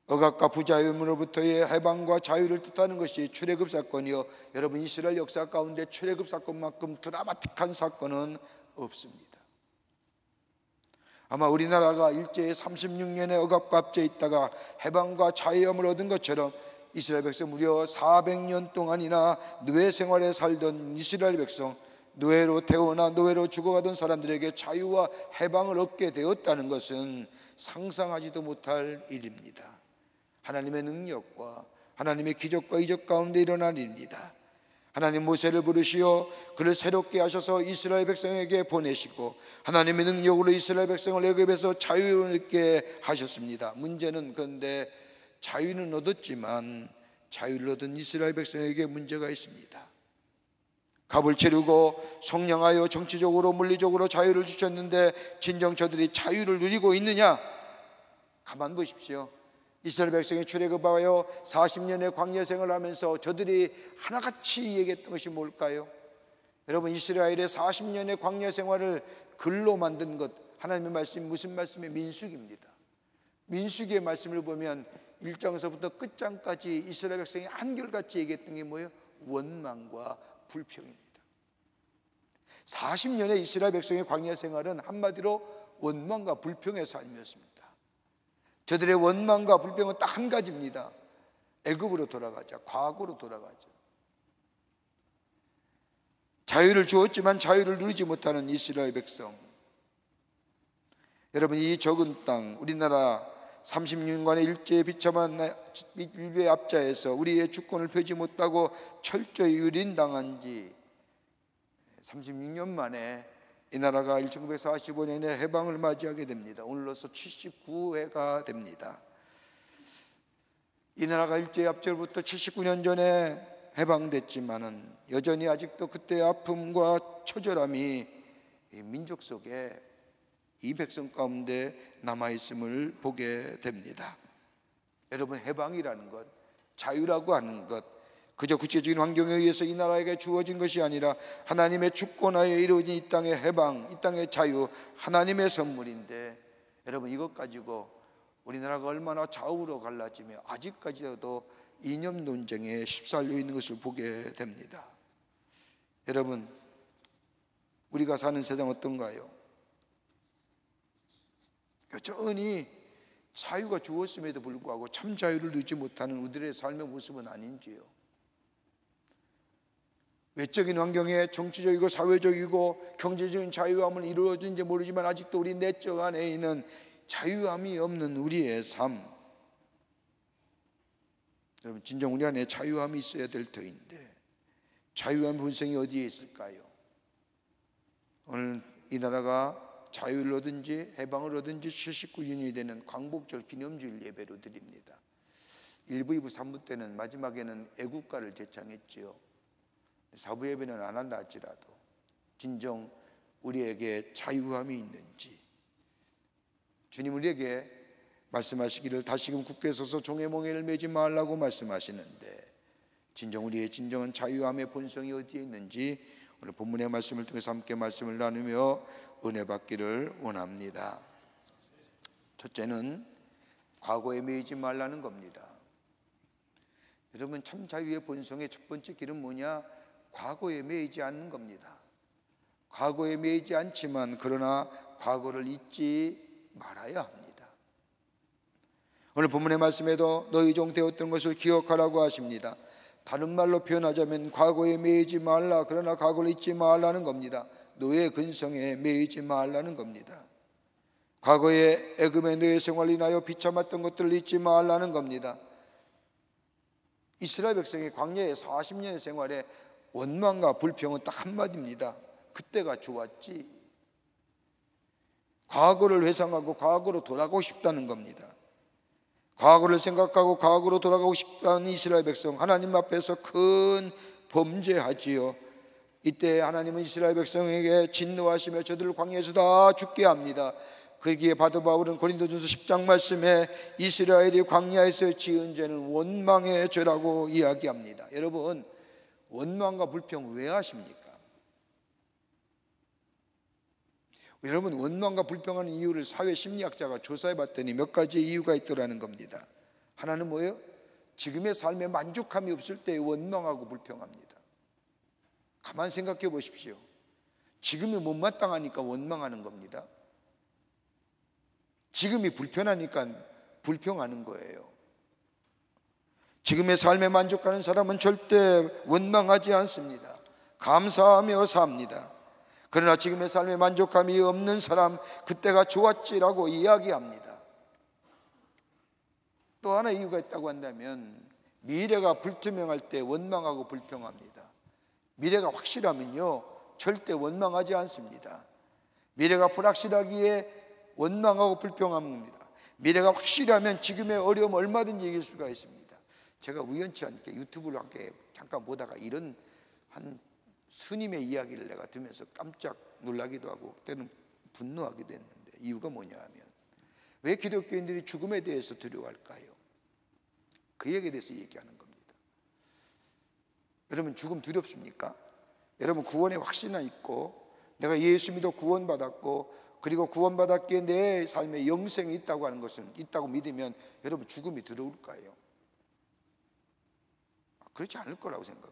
억압과 부자유물로부터의 해방과 자유를 뜻하는 것이 출애굽 사건이요, 여러분, 이스라엘 역사 가운데 출애굽 사건만큼 드라마틱한 사건은 없습니다. 아마 우리나라가 일제히 36년의 억압과 압제에 있다가 해방과 자유함을 얻은 것처럼 이스라엘 백성 무려 400년 동안이나 노예 생활에 살던 이스라엘 백성, 노예로 태어나 노예로 죽어가던 사람들에게 자유와 해방을 얻게 되었다는 것은 상상하지도 못할 일입니다. 하나님의 능력과 하나님의 기적과 이적 가운데 일어난 일입니다. 하나님 모세를 부르시어 그를 새롭게 하셔서 이스라엘 백성에게 보내시고 하나님의 능력으로 이스라엘 백성을 애굽에서 자유롭게 하셨습니다. 문제는 그런데 자유는 얻었지만 자유를 얻은 이스라엘 백성에게 문제가 있습니다. 값을 치르고 속량하여 정치적으로 물리적으로 자유를 주셨는데 진정 저들이 자유를 누리고 있느냐? 가만 보십시오. 이스라엘 백성이 출애굽하여 40년의 광야 생활을 하면서 저들이 하나같이 얘기했던 것이 뭘까요? 여러분, 이스라엘의 40년의 광야 생활을 글로 만든 것, 하나님의 말씀이 무슨 말씀이에요? 민수기입니다. 민수기의 말씀을 보면 1장서부터 끝장까지 이스라엘 백성이 한결같이 얘기했던 게 뭐예요? 원망과 불평입니다. 40년의 이스라엘 백성의 광야 생활은 한마디로 원망과 불평의 삶이었습니다. 저들의 원망과 불평은 딱 한 가지입니다. 애굽으로 돌아가자, 과거로 돌아가자. 자유를 주었지만 자유를 누리지 못하는 이스라엘 백성. 여러분, 이 적은 땅, 우리나라 36년간의 일제의 비참한 일베 압자에서 우리의 주권을 펴지 못하고 철저히 유린당한 지 36년 만에 이 나라가 1945년에 해방을 맞이하게 됩니다. 오늘로서 79회가 됩니다. 이 나라가 일제의 압제로부터 79년 전에 해방됐지만은 여전히 아직도 그때의 아픔과 처절함이 민족 속에 이 백성 가운데 남아있음을 보게 됩니다. 여러분, 해방이라는 것, 자유라고 하는 것, 그저 구체적인 환경에 의해서 이 나라에게 주어진 것이 아니라 하나님의 주권하에 이루어진 이 땅의 해방, 이 땅의 자유, 하나님의 선물인데, 여러분, 이것 가지고 우리나라가 얼마나 좌우로 갈라지며 아직까지도 이념 논쟁에 휩쓸려 있는 것을 보게 됩니다. 여러분, 우리가 사는 세상 어떤가요? 여전히 자유가 주었음에도 불구하고 참 자유를 누리지 못하는 우리들의 삶의 모습은 아닌지요? 외적인 환경에 정치적이고 사회적이고 경제적인 자유함을 이루어진지 모르지만 아직도 우리 내적 안에 있는 자유함이 없는 우리의 삶. 여러분, 진정 우리 안에 자유함이 있어야 될 터인데 자유함 본성이 어디에 있을까요? 오늘 이 나라가 자유를 얻은지 해방을 얻은지 79년이 되는 광복절 기념주일 예배로 드립니다. 1부, 2부, 3부 때는 마지막에는 애국가를 제창했지요. 4부 예배는 안 한다 할지라도 진정 우리에게 자유함이 있는지 주님 우리에게 말씀하시기를 다시금 굳게 서서 종의 멍에를 매지 말라고 말씀하시는데 진정 우리의 진정한 자유함의 본성이 어디에 있는지 오늘 본문의 말씀을 통해서 함께 말씀을 나누며 은혜 받기를 원합니다. 첫째는 과거에 매이지 말라는 겁니다. 여러분, 참 자유의 본성의 첫 번째 길은 뭐냐? 과거에 매이지 않는 겁니다. 과거에 매이지 않지만 그러나 과거를 잊지 말아야 합니다. 오늘 본문의 말씀에도 너희 종 되었던 것을 기억하라고 하십니다. 다른 말로 표현하자면 과거에 매이지 말라, 그러나 과거를 잊지 말라는 겁니다. 노예 근성에 매이지 말라는 겁니다. 과거에 애굽의 노예 생활로 인하여 비참했던 것들을 잊지 말라는 겁니다. 이스라엘 백성의 광야의 40년의 생활에 원망과 불평은 딱 한마디입니다. 그때가 좋았지. 과거를 회상하고 과거로 돌아가고 싶다는 겁니다. 과거를 생각하고 과거로 돌아가고 싶다는 이스라엘 백성, 하나님 앞에서 큰 범죄하지요. 이때 하나님은 이스라엘 백성에게 진노하시며 저들을 광야에서 다 죽게 합니다. 거기에 바도 바울은 고린도전서 10장 말씀에 이스라엘이 광야에서 지은 죄는 원망의 죄라고 이야기합니다. 여러분, 원망과 불평 왜 하십니까? 여러분, 원망과 불평하는 이유를 사회심리학자가 조사해 봤더니 몇 가지 이유가 있더라는 겁니다. 하나는 뭐예요? 지금의 삶에 만족함이 없을 때 원망하고 불평합니다. 가만 생각해 보십시오. 지금이 못마땅하니까 원망하는 겁니다. 지금이 불편하니까 불평하는 거예요. 지금의 삶에 만족하는 사람은 절대 원망하지 않습니다. 감사하며 삽니다. 그러나 지금의 삶에 만족함이 없는 사람, 그때가 좋았지라고 이야기합니다. 또 하나 이유가 있다고 한다면 미래가 불투명할 때 원망하고 불평합니다. 미래가 확실하면요 절대 원망하지 않습니다. 미래가 불확실하기에 원망하고 불평합니다. 미래가 확실하면 지금의 어려움 얼마든지 이길 수가 있습니다. 제가 우연치 않게 유튜브를 함께 잠깐 보다가 이런 한 스님의 이야기를 내가 들으면서 깜짝 놀라기도 하고 때는 분노하기도 했는데, 이유가 뭐냐 하면 왜 기독교인들이 죽음에 대해서 두려워할까요? 그 얘기에 대해서 얘기하는 겁니다. 여러분, 죽음 두렵습니까? 여러분, 구원의 확신이 있고 내가 예수 믿어 구원받았고 그리고 구원받았기에 내 삶에 영생이 있다고 하는 것은 있다고 믿으면 여러분 죽음이 두려울까요? 그렇지 않을 거라고 생각해요.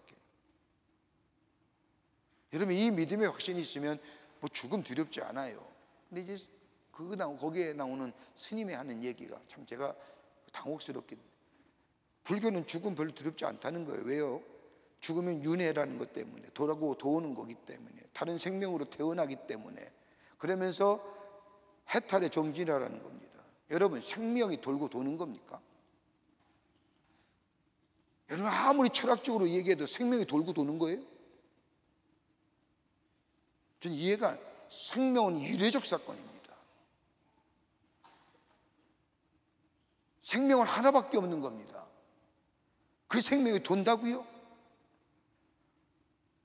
여러분, 이 믿음의 확신이 있으면 뭐 죽음 두렵지 않아요. 근데 이제 거기에 나오는 스님이 하는 얘기가 참 제가 당혹스럽게, 불교는 죽음 별로 두렵지 않다는 거예요. 왜요? 죽으면 윤회라는 것 때문에, 돌아오고 도우는 거기 때문에, 다른 생명으로 태어나기 때문에, 그러면서 해탈의 정진이라는 겁니다. 여러분, 생명이 돌고 도는 겁니까? 여러분, 아무리 철학적으로 얘기해도 생명이 돌고 도는 거예요? 전 이해가, 생명은 이례적 사건입니다. 생명은 하나밖에 없는 겁니다. 그 생명이 돈다고요?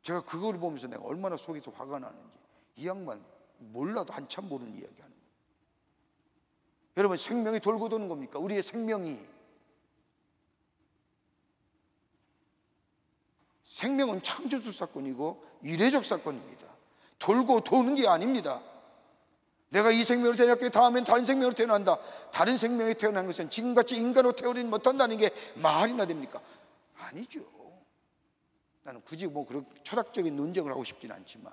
제가 그걸 보면서 내가 얼마나 속에서 화가 나는지, 이 양반 몰라도 한참 모르는 이야기하는 거예요. 여러분, 생명이 돌고 도는 겁니까? 우리의 생명은 창조주 사건이고 이례적 사건입니다. 돌고 도는 게 아닙니다. 내가 이 생명으로 태어났기 다음엔 다른 생명으로 태어난다. 다른 생명이 태어난 것은 지금같이 인간으로 태어나지 못한다는 게 말이나 됩니까? 아니죠. 나는 굳이 뭐 그런 철학적인 논쟁을 하고 싶진 않지만,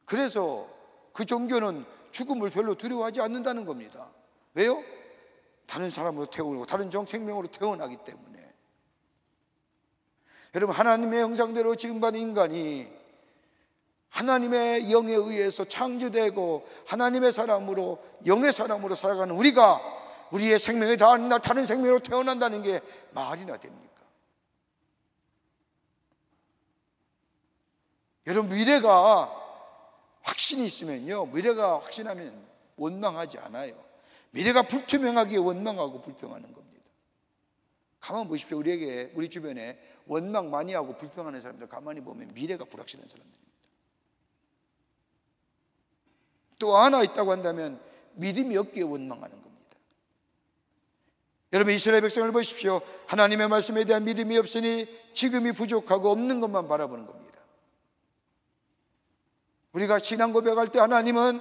그래서 그 종교는 죽음을 별로 두려워하지 않는다는 겁니다. 왜요? 다른 사람으로 태어나고 다른 생명으로 태어나기 때문에. 여러분, 하나님의 형상대로 지음받은 인간이 하나님의 영에 의해서 창조되고 하나님의 사람으로, 영의 사람으로 살아가는 우리가 우리의 생명이 다른 생명으로 태어난다는 게 말이나 됩니까? 여러분, 미래가 확신이 있으면요, 미래가 확신하면 원망하지 않아요. 미래가 불투명하기에 원망하고 불평하는 겁니다. 가만 보십시오. 우리 주변에 원망 많이 하고 불평하는 사람들 가만히 보면 미래가 불확실한 사람들입니다. 또 하나 있다고 한다면 믿음이 없기에 원망하는 겁니다. 여러분, 이스라엘 백성을 보십시오. 하나님의 말씀에 대한 믿음이 없으니 지금이 부족하고 없는 것만 바라보는 겁니다. 우리가 신앙 고백할 때 하나님은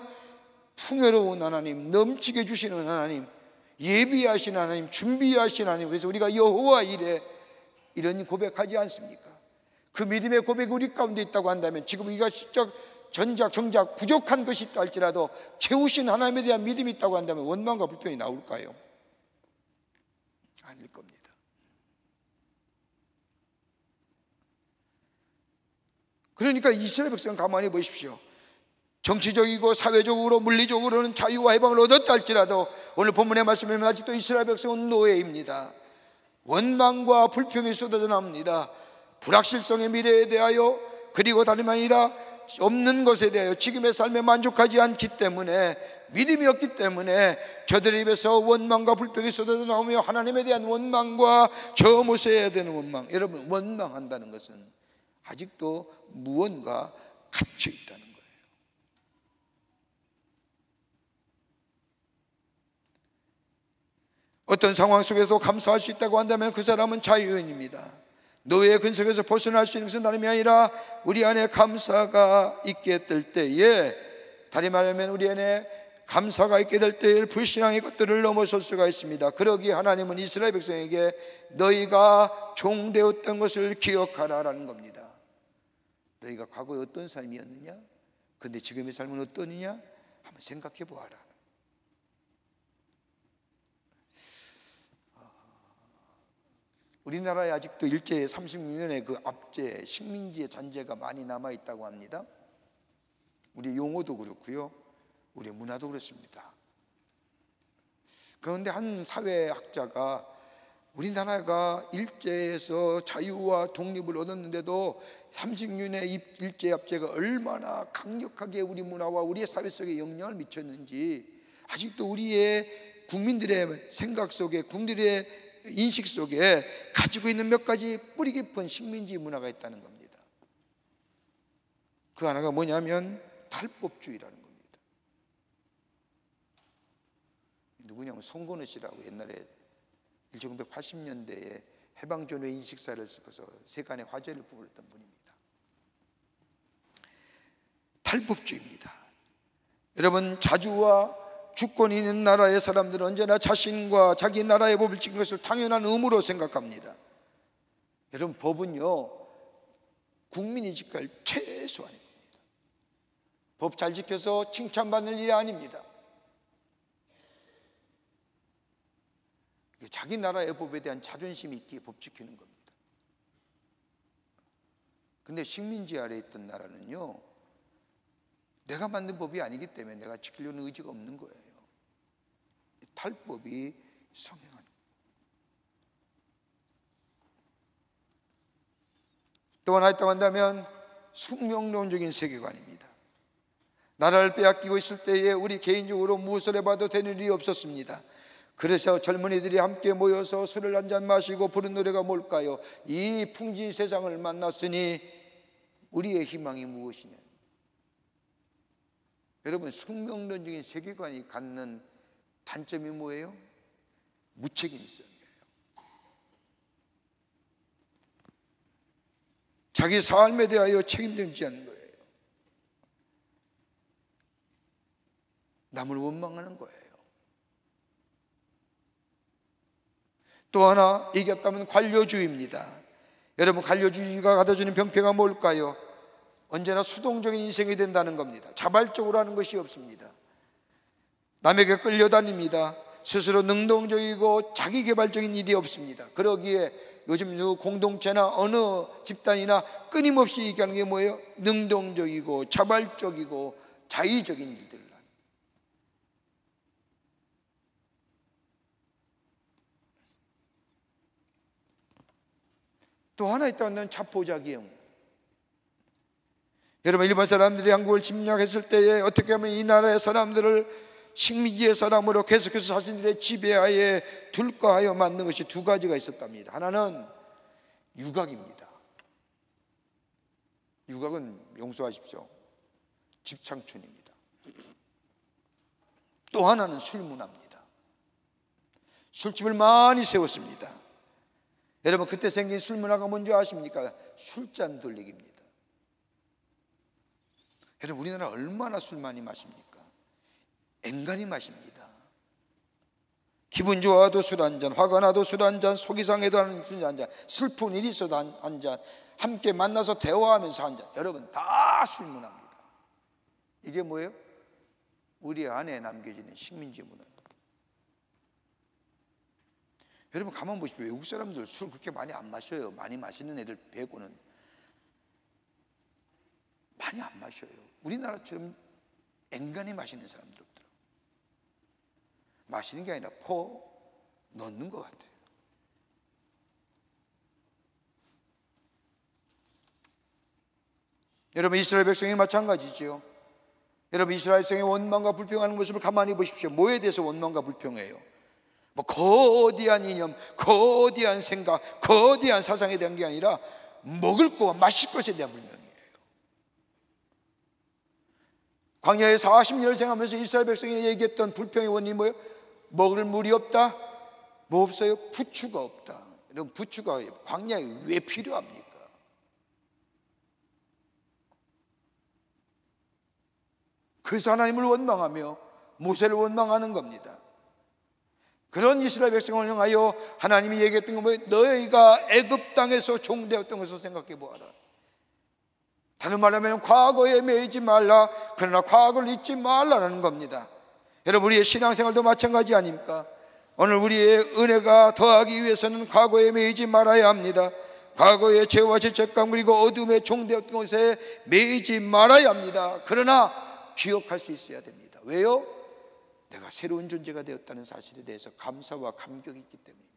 풍요로운 하나님, 넘치게 주시는 하나님, 예비하신 하나님, 준비하신 하나님. 그래서 우리가 여호와 이래 이런 고백하지 않습니까? 그 믿음의 고백이 우리 가운데 있다고 한다면 지금 우리가 정작 부족한 것이 있다 할지라도 채우신 하나님에 대한 믿음이 있다고 한다면 원망과 불평이 나올까요? 아닐 겁니다. 그러니까 이스라엘 백성은 가만히 보십시오. 정치적이고 사회적으로 물리적으로는 자유와 해방을 얻었다 할지라도 오늘 본문의 말씀에 보면 아직도 이스라엘 백성은 노예입니다. 원망과 불평이 쏟아져 나옵니다. 불확실성의 미래에 대하여, 그리고 다름 아니라 없는 것에 대하여 지금의 삶에 만족하지 않기 때문에, 믿음이 없기 때문에 저들의 입에서 원망과 불평이 쏟아져 나오며 하나님에 대한 원망과 저 모세해야 되는 원망. 여러분, 원망한다는 것은 아직도 무언가 갇혀 있다는 거예요. 어떤 상황 속에서 감사할 수 있다고 한다면 그 사람은 자유인입니다. 노예의 근속에서 벗어날 수 있는 것은 다름이 아니라 우리 안에 감사가 있게 될 때에, 다시 말하면 우리 안에 감사가 있게 될 때에 불신앙의 것들을 넘어설 수가 있습니다. 그러기에 하나님은 이스라엘 백성에게 너희가 종되었던 것을 기억하라라는 겁니다. 너희가 과거에 어떤 삶이었느냐? 그런데 지금의 삶은 어떠느냐? 한번 생각해 보아라. 우리나라에 아직도 일제 36년의 그 압제, 식민지의 잔재가 많이 남아있다고 합니다. 우리 용어도 그렇고요, 우리 문화도 그렇습니다. 그런데 한 사회학자가 우리나라가 일제에서 자유와 독립을 얻었는데도 36년의 일제 압제가 얼마나 강력하게 우리 문화와 우리의 사회 속에 영향을 미쳤는지 아직도 우리의 국민들의 생각 속에, 국민들의 인식 속에 가지고 있는 몇 가지 뿌리 깊은 식민지 문화가 있다는 겁니다. 그 하나가 뭐냐면 탈법주의라는 겁니다. 누구냐면 송건우 씨라고 옛날에 1980년대에 해방전후의 인식사를 쓰고서 세간의 화제를 부렸던 분입니다. 탈법주의입니다. 여러분, 자주와 주권이 있는 나라의 사람들은 언제나 자신과 자기 나라의 법을 지키는 것을 당연한 의무로 생각합니다. 여러분, 법은요 국민이 지켜야 할 최소한의 겁니다. 법 잘 지켜서 칭찬받는 일이 아닙니다. 자기 나라의 법에 대한 자존심이 있기에 법 지키는 겁니다. 근데 식민지 아래에 있던 나라는요, 내가 만든 법이 아니기 때문에 내가 지키려는 의지가 없는 거예요. 탈법이 성행하는 거예요. 또 하나 있다고 한다면 숙명론적인 세계관입니다. 나라를 빼앗기고 있을 때에 우리 개인적으로 무엇을 해봐도 되는 일이 없었습니다. 그래서 젊은이들이 함께 모여서 술을 한잔 마시고 부른 노래가 뭘까요? 이 풍지 세상을 만났으니 우리의 희망이 무엇이냐. 여러분, 숙명론적인 세계관이 갖는 단점이 뭐예요? 무책임성이에요. 자기 삶에 대하여 책임지지 않는 거예요. 남을 원망하는 거예요. 또 하나 얘기했다면 관료주의입니다. 여러분, 관료주의가 가져주는 병폐가 뭘까요? 언제나 수동적인 인생이 된다는 겁니다. 자발적으로 하는 것이 없습니다. 남에게 끌려다닙니다. 스스로 능동적이고 자기개발적인 일이 없습니다. 그러기에 요즘 공동체나 어느 집단이나 끊임없이 얘기하는 게 뭐예요? 능동적이고 자발적이고 자의적인 일들을 하는. 또 하나 있다면 자포자기형. 여러분, 일반 사람들이 한국을 침략했을 때에 어떻게 하면 이 나라의 사람들을 식민지의 사람으로 계속해서 자신들의 지배하에 둘까 하여 만든 것이 두 가지가 있었답니다. 하나는 유각입니다. 유각은 용서하십시오, 집창촌입니다. 또 하나는 술문화입니다. 술집을 많이 세웠습니다. 여러분, 그때 생긴 술문화가 뭔지 아십니까? 술잔 돌리기입니다. 여러분, 우리나라 얼마나 술 많이 마십니까? 앵간히 마십니다. 기분 좋아도 술 한잔, 화가 나도 술 한잔, 속이 상해도 술 한잔, 슬픈 일이 있어도 한잔, 함께 만나서 대화하면서 한잔. 여러분 다 술문화입니다. 이게 뭐예요? 우리 안에 남겨지는 식민지 문화. 여러분 가만 보십시오. 외국 사람들 술 그렇게 많이 안 마셔요. 많이 마시는 애들 빼고는 많이 안 마셔요. 우리나라처럼 앵간히 마시는 사람들 없더라고요. 마시는 게 아니라 넣는 것 같아요. 여러분 이스라엘 백성이 마찬가지죠. 여러분 이스라엘 백성이 원망과 불평하는 모습을 가만히 보십시오. 뭐에 대해서 원망과 불평해요? 뭐 거대한 이념, 거대한 생각, 거대한 사상에 대한 게 아니라 먹을 거와 마실 것에 대한 불명이에요. 광야에 40년을 생하면서 이스라엘 백성이 얘기했던 불평의 원인이 뭐예요? 먹을 물이 없다? 뭐 없어요? 부추가 없다. 여러분 부추가 광야에 왜 필요합니까? 그래서 하나님을 원망하며 모세를 원망하는 겁니다. 그런 이스라엘 백성을 향하여 하나님이 얘기했던 건 뭐예요? 너희가 애굽 땅에서 종되었던 것을 생각해 보아라. 다른 말하면 과거에 매이지 말라. 그러나 과거를 잊지 말라는 겁니다. 여러분 우리의 신앙생활도 마찬가지 아닙니까? 오늘 우리의 은혜가 더하기 위해서는 과거에 매이지 말아야 합니다. 과거의 죄와 죄책감 그리고 어둠에 종되었던 것에 매이지 말아야 합니다. 그러나 기억할 수 있어야 됩니다. 왜요? 내가 새로운 존재가 되었다는 사실에 대해서 감사와 감격이 있기 때문입니다.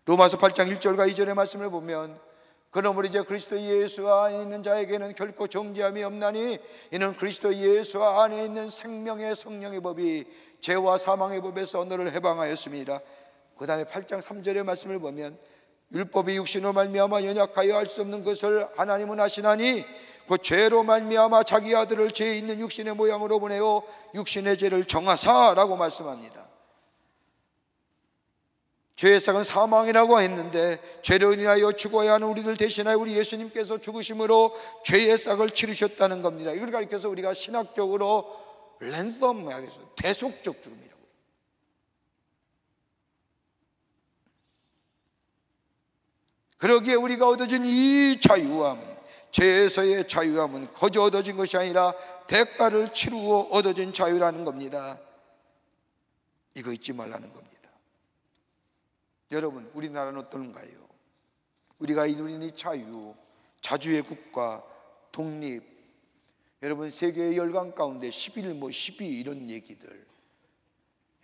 로마서 8장 1절과 2절의 말씀을 보면 그러므로 이제 그리스도 예수 안에 있는 자에게는 결코 정죄함이 없나니 이는 그리스도 예수 안에 있는 생명의 성령의 법이 죄와 사망의 법에서 너를 해방하였습니다. 그 다음에 8장 3절의 말씀을 보면 율법이 육신으로 말미암아 연약하여 할 수 없는 것을 하나님은 아시나니 그 죄로 말미암아 자기 아들을 죄 있는 육신의 모양으로 보내어 육신의 죄를 정하사라고 말씀합니다. 죄의 삭은 사망이라고 했는데 죄로 인하여 죽어야 하는 우리들 대신하여 우리 예수님께서 죽으심으로 죄의 삭을 치르셨다는 겁니다. 이걸 가리켜서 우리가 신학적으로 랜덤, 대속적 죽음이라고 해요. 그러기에 우리가 얻어진 이 자유함, 죄에서의 자유함은 거저 얻어진 것이 아니라 대가를 치루어 얻어진 자유라는 겁니다. 이거 잊지 말라는 겁니다. 여러분 우리나라는 어떤가요? 우리가 누리는 이 자유, 자주의 국가, 독립, 여러분 세계의 열강 가운데 11, 12 이런 얘기들,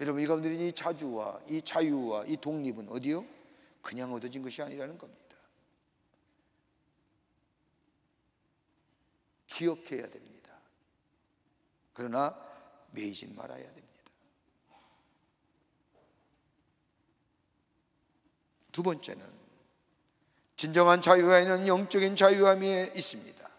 여러분 우리가 누리는 이 자주와 이 자유와 이 독립은 어디요? 그냥 얻어진 것이 아니라는 겁니다. 기억해야 됩니다. 그러나 매이진 말아야 됩니다. 두 번째는 진정한 자유가 있는 영적인 자유함이 있습니다.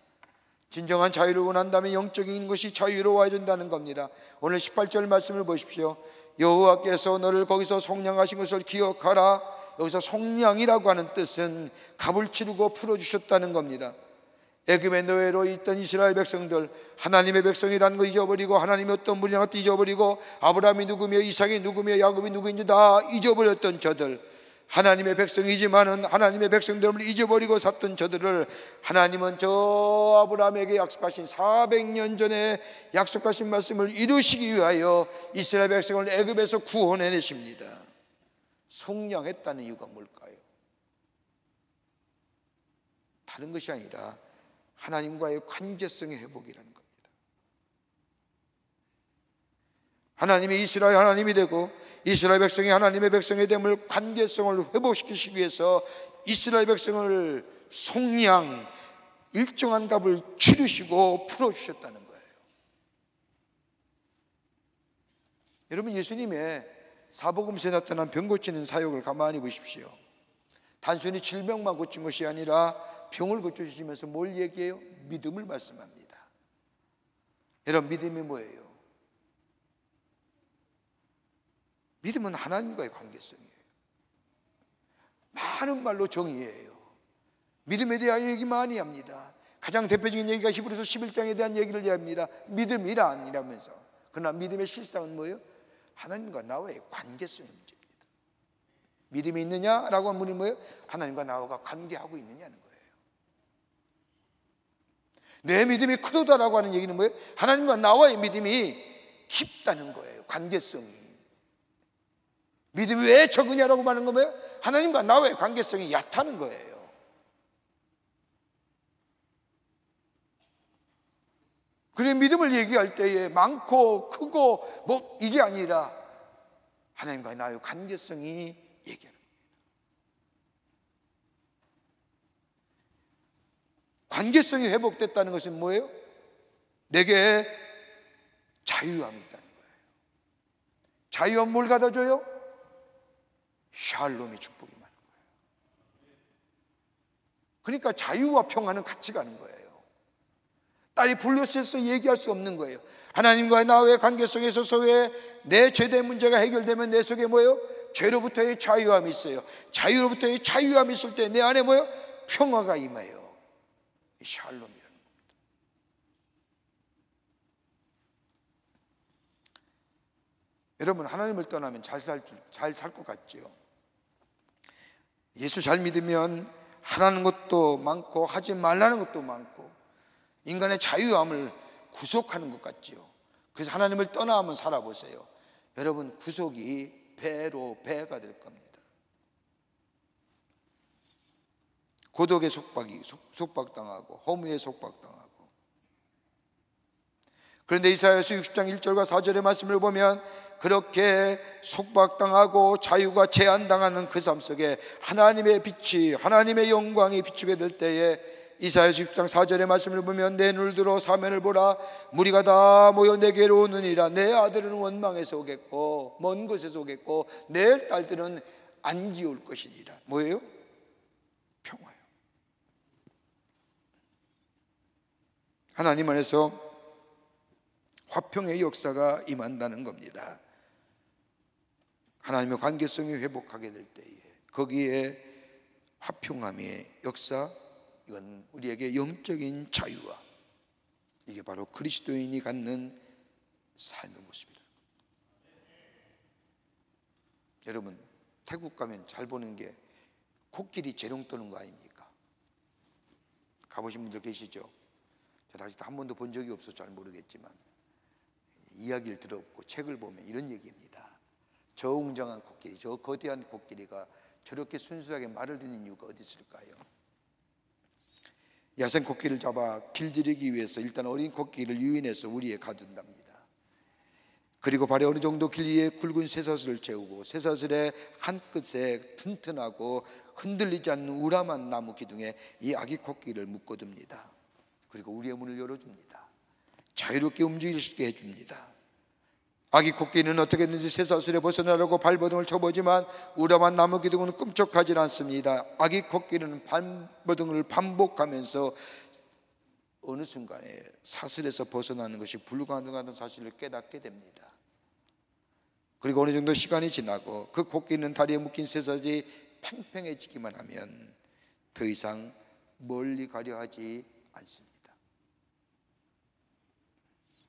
진정한 자유를 원한다면 영적인 것이 자유로워야 된다는 겁니다. 오늘 18절 말씀을 보십시오. 여호와께서 너를 거기서 속량하신 것을 기억하라. 여기서 속량이라고 하는 뜻은 값을 치르고 풀어주셨다는 겁니다. 애굽의 노예로 있던 이스라엘 백성들, 하나님의 백성이라는 거 잊어버리고 하나님이 어떤 분이냐 것도 잊어버리고 아브라함이 누구며 이삭이 누구며 야곱이 누구인지 다 잊어버렸던 저들, 하나님의 백성이지만은 하나님의 백성들을 잊어버리고 샀던 저들을 하나님은 저 아브라함에게 약속하신 400년 전에 약속하신 말씀을 이루시기 위하여 이스라엘 백성을 애굽에서 구원해내십니다. 속량했다는 이유가 뭘까요? 다른 것이 아니라 하나님과의 관계성의 회복이라는 겁니다. 하나님이 이스라엘 하나님이 되고 이스라엘 백성이 하나님의 백성이 됨을 관계성을 회복시키시기 위해서 이스라엘 백성을 속량, 일정한 값을 치르시고 풀어주셨다는 거예요. 여러분 예수님의 사복음서에 나타난 병 고치는 사역을 가만히 보십시오. 단순히 질병만 고친 것이 아니라 병을 고쳐주시면서 뭘 얘기해요? 믿음을 말씀합니다. 여러분 믿음이 뭐예요? 믿음은 하나님과의 관계성이에요. 많은 말로 정의예요. 믿음에 대하여 얘기 많이 합니다. 가장 대표적인 얘기가 히브리서 11장에 대한 얘기를 합니다. 믿음이란 이라면서. 그러나 믿음의 실상은 뭐예요? 하나님과 나와의 관계성의 문제입니다. 믿음이 있느냐라고 하는 분이 뭐예요? 하나님과 나와 관계하고 있느냐는 거예요. 내 믿음이 크도다라고 하는 얘기는 뭐예요? 하나님과 나와의 믿음이 깊다는 거예요. 관계성이. 믿음이 왜 적으냐라고 말하는 건 뭐예요? 하나님과 나와의 관계성이 얕다는 거예요. 그래, 믿음을 얘기할 때에 많고 크고 뭐 이게 아니라 하나님과 나의 관계성이 얘기하는 거예요. 관계성이 회복됐다는 것은 뭐예요? 내게 자유함이 있다는 거예요. 자유함 뭘 갖다줘요? 샬롬의 축복이 많은 거예요. 그러니까 자유와 평화는 같이 가는 거예요. 딸이 불렸어서 얘기할 수 없는 거예요. 하나님과 나와의 관계성에 있어서 왜 내 죄된 문제가 해결되면 내 속에 뭐예요? 죄로부터의 자유함이 있어요. 자유로부터의 자유함이 있을 때 내 안에 뭐예요? 평화가 임해요. 이 샬롬이라는 겁니다. 여러분, 하나님을 떠나면 잘 살 것 같지요? 예수 잘 믿으면 하라는 것도 많고 하지 말라는 것도 많고 인간의 자유함을 구속하는 것 같지요. 그래서 하나님을 떠나 한번 살아보세요. 여러분, 구속이 배로 배가 될 겁니다. 고독에 속박당하고 허무에 속박당하고. 그런데 이사야서 60장 1절과 4절의 말씀을 보면 그렇게 속박당하고 자유가 제한당하는 그 삶 속에 하나님의 빛이, 하나님의 영광이 비추게 될 때에 이사야서 60장 4절의 말씀을 보면 내 눈을 들어 사면을 보라, 무리가 다 모여 내게로 오느니라. 내 아들은 원망에서 오겠고 먼 곳에서 오겠고 내 딸들은 안기 올 것이니라. 뭐예요? 평화요. 하나님 안에서 화평의 역사가 임한다는 겁니다. 하나님의 관계성이 회복하게 될 때에 거기에 화평함의 역사, 이건 우리에게 영적인 자유와 이게 바로 그리스도인이 갖는 삶의 모습이다. 여러분, 태국 가면 잘 보는 게 코끼리 재롱 떠는 거 아닙니까? 가보신 분들 계시죠? 저도 아직도 한 번도 본 적이 없어서 잘 모르겠지만 이야기를 들었고 책을 보면 이런 얘기입니다. 저 웅장한 코끼리, 저 거대한 코끼리가 저렇게 순수하게 말을 듣는 이유가 어디 있을까요? 야생 코끼리를 잡아 길들이기 위해서 일단 어린 코끼리를 유인해서 우리에 가둔답니다. 그리고 발에 어느 정도 길이의 굵은 쇠사슬을 채우고 쇠사슬의 한 끝에 튼튼하고 흔들리지 않는 우람한 나무 기둥에 이 아기 코끼리를 묶어둡니다. 그리고 우리의 문을 열어줍니다. 자유롭게 움직일 수 있게 해줍니다. 아기 코끼리는 어떻게든지 쇠사슬에 벗어나려고 발버둥을 쳐보지만 우람한 나무 기둥은 꿈쩍하지 않습니다. 아기 코끼리는 발버둥을 반복하면서 어느 순간에 사슬에서 벗어나는 것이 불가능하다는 사실을 깨닫게 됩니다. 그리고 어느 정도 시간이 지나고 그 코끼리는 다리에 묶인 쇠사슬이 팽팽해지기만 하면 더 이상 멀리 가려 하지 않습니다.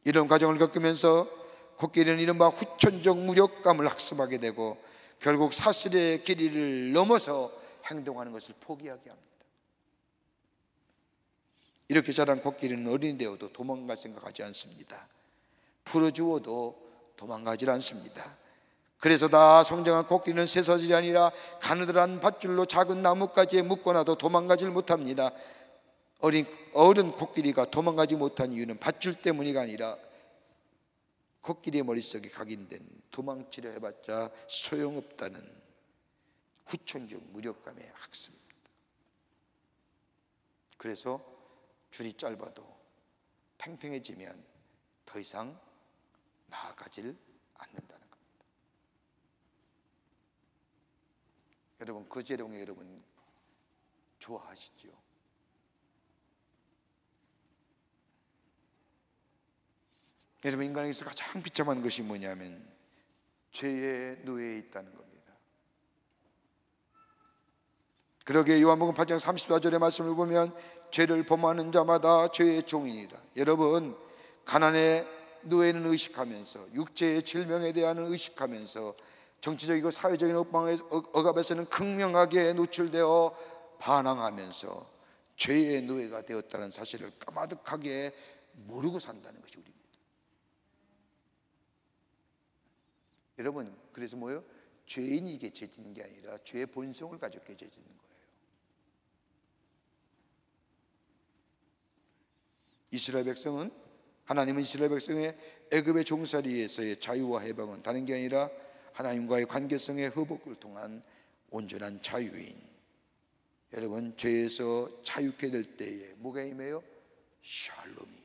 이런 과정을 겪으면서 코끼리는 이른바 후천적 무력감을 학습하게 되고 결국 사슬의 길이를 넘어서 행동하는 것을 포기하게 합니다. 이렇게 자란 코끼리는 어린이 되어도 도망갈 생각하지 않습니다. 풀어주어도 도망가질 않습니다. 그래서 다 성장한 코끼리는 쇠사슬이 아니라 가느다란 밧줄로 작은 나뭇가지에 묶어놔도 도망가질 못합니다. 어른 코끼리가 도망가지 못한 이유는 밧줄 때문이 아니라 코끼리의 머릿속에 각인된 도망치려 해봤자 소용없다는 후천적 무력감의 학습입니다. 그래서 줄이 짧아도 팽팽해지면 더 이상 나아가질 않는다는 겁니다. 여러분, 그 재롱에 여러분 좋아하시죠? 여러분, 인간에게서 가장 비참한 것이 뭐냐면 죄의 노예에 있다는 겁니다. 그러기에 요한복음 8장 34절의 말씀을 보면 죄를 범하는 자마다 죄의 종이니라. 여러분, 가난의 노예는 의식하면서, 육체의 질병에 대한 의식하면서, 정치적이고 사회적인 억압에서는 극명하게 노출되어 반항하면서 죄의 노예가 되었다는 사실을 까마득하게 모르고 산다는 것이 우리입니다. 여러분, 그래서 뭐예요? 죄인이 이게 죄짓는 게 아니라 죄의 본성을 가지고 죄짓는 거예요. 이스라엘 백성은, 하나님은 이스라엘 백성의 애굽의 종살이에서의 자유와 해방은 다른 게 아니라 하나님과의 관계성의 회복을 통한 온전한 자유인. 여러분, 죄에서 자유케 될 때에 뭐가 임해요? 샬롬이,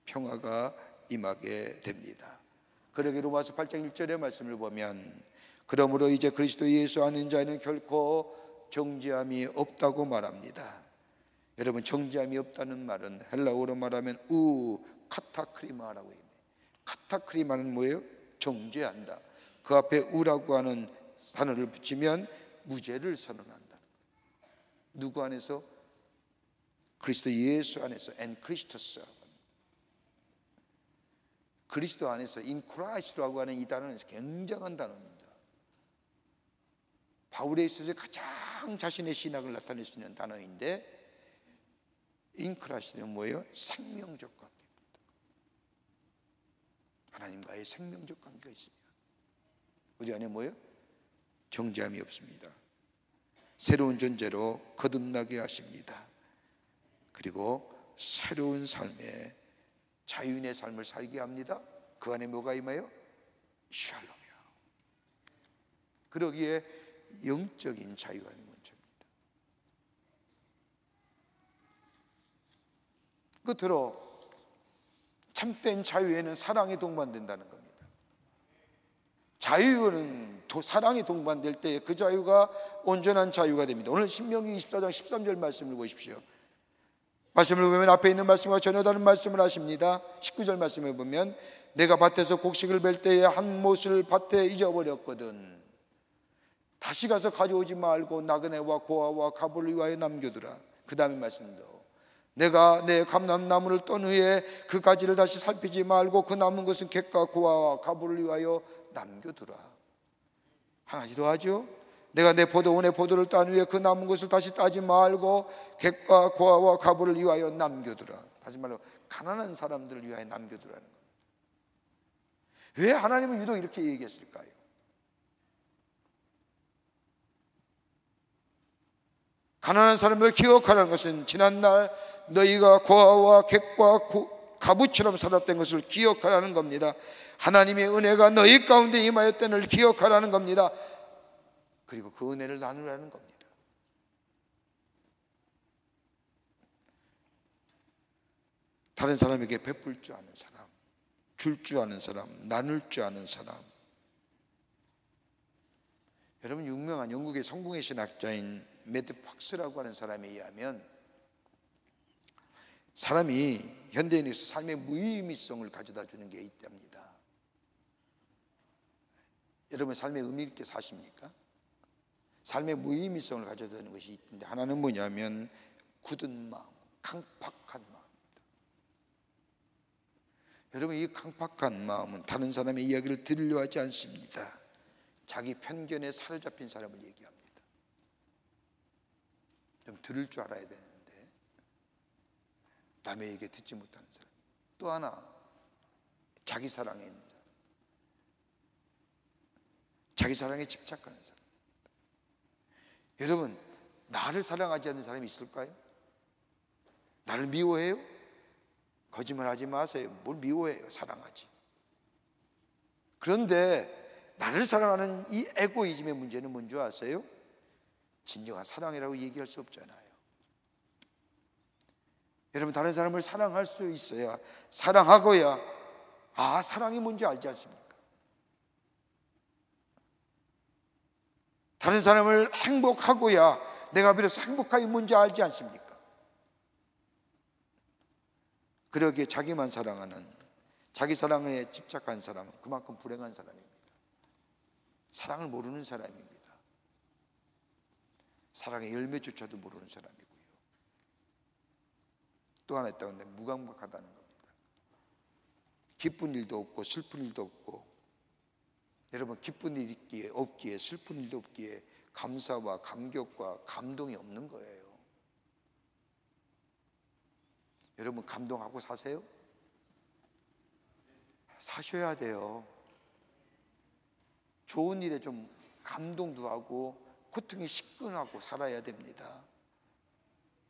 평화가 임하게 됩니다. 그러게 로마서 8장 1절의 말씀을 보면, 그러므로 이제 그리스도 예수 아는 자에는 결코 정죄함이 없다고 말합니다. 여러분, 정죄함이 없다는 말은 헬라어로 말하면 카타크리마라고 해요. 카타크리마는 뭐예요? 정죄한다. 그 앞에 우라고 하는 단어를 붙이면 무죄를 선언한다. 누구 안에서? 그리스도 예수 안에서. 엔 크리스토스. 그리스도 안에서, 인 크라이스트라고 하는 이 단어는 굉장한 단어입니다. 바울에 있어서 가장 자신의 신학을 나타낼 수 있는 단어인데, 인 크라이스트는 뭐예요? 생명적 관계입니다. 하나님과의 생명적 관계가 있습니다. 우리 안에 뭐예요? 정죄함이 없습니다. 새로운 존재로 거듭나게 하십니다. 그리고 새로운 삶에, 자유인의 삶을 살게 합니다. 그 안에 뭐가 임해요? 샬롬이요. 그러기에 영적인 자유가 있는 문제입니다. 끝으로 참된 자유에는 사랑이 동반된다는 겁니다. 자유는 사랑이 동반될 때 그 자유가 온전한 자유가 됩니다. 오늘 신명기 24장 13절 말씀을 보십시오. 말씀을 보면 앞에 있는 말씀과 전혀 다른 말씀을 하십니다. 19절 말씀을 보면, 내가 밭에서 곡식을 벨 때에 한 못을 밭에 잊어버렸거든. 다시 가서 가져오지 말고 나그네와 고아와 가부를 위하여 남겨두라. 그 다음에 말씀도, 내가 내 감람나무를 떤 후에 그 가지를 다시 살피지 말고 그 남은 것은 객과 고아와 가부를 위하여 남겨두라. 한 가지 더 하죠. 내가 내 포도원의 포도를 딴 후에 그 남은 것을 다시 따지 말고 객과 고아와 가부를 위하여 남겨두라. 다시 말로 가난한 사람들을 위하여 남겨두라는 겁니다. 왜 하나님은 유독 이렇게 얘기했을까요? 가난한 사람을 기억하라는 것은 지난날 너희가 고아와 객과 가부처럼 살았던 것을 기억하라는 겁니다. 하나님의 은혜가 너희 가운데 임하였다는 기억하라는 겁니다. 그리고 그 은혜를 나누라는 겁니다. 다른 사람에게 베풀 줄 아는 사람, 줄 줄 아는 사람, 나눌 줄 아는 사람. 여러분, 유명한 영국의 성공의 신학자인 매드 팍스라고 하는 사람에 의하면, 사람이 현대인에서 삶의 무의미성을 가져다 주는 게 있답니다. 여러분, 삶의 의미 있게 사십니까? 삶의 무의미성을 가져다 주는 것이 있는데, 하나는 뭐냐면 굳은 마음, 강팍한 마음입니다. 여러분, 이 강팍한 마음은 다른 사람의 이야기를 들으려 하지 않습니다. 자기 편견에 사로잡힌 사람을 얘기합니다. 좀 들을 줄 알아야 되는데 남의 얘기 듣지 못하는 사람. 또 하나, 자기 사랑에 있는 사람, 자기 사랑에 집착하는 사람. 여러분, 나를 사랑하지 않는 사람이 있을까요? 나를 미워해요? 거짓말하지 마세요. 뭘 미워해요? 사랑하지. 그런데 나를 사랑하는 이 에고이즘의 문제는 뭔지 아세요? 진정한 사랑이라고 얘기할 수 없잖아요. 여러분, 다른 사람을 사랑할 수 있어야, 사랑하고야 사랑이 뭔지 알지 않습니까? 다른 사람을 행복하고야 내가 비로소 행복함이 뭔지 알지 않습니까? 그러기에 자기만 사랑하는, 자기 사랑에 집착한 사람은 그만큼 불행한 사람입니다. 사랑을 모르는 사람입니다. 사랑의 열매조차도 모르는 사람이고요. 또 하나 있다고 하는데 무감각하다는 겁니다. 기쁜 일도 없고 슬픈 일도 없고, 여러분 기쁜 일이 없기에 슬픈 일도 없기에 감사와 감격과 감동이 없는 거예요. 여러분 감동하고 사세요? 사셔야 돼요. 좋은 일에 좀 감동도 하고 고통이 식근하고 살아야 됩니다.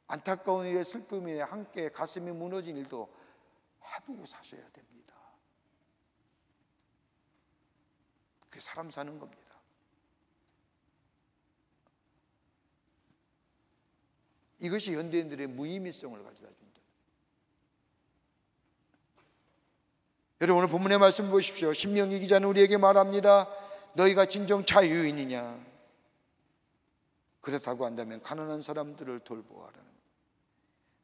안타까운 일에 슬픔 일에 함께 가슴이 무너진 일도 해보고 사셔야 됩니다. 그게 사람 사는 겁니다. 이것이 현대인들의 무의미성을 가져다 준다. 여러분 오늘 본문의 말씀 보십시오. 신명기 기자는 우리에게 말합니다. 너희가 진정 자유인이냐? 그렇다고 한다면 가난한 사람들을 돌보아라.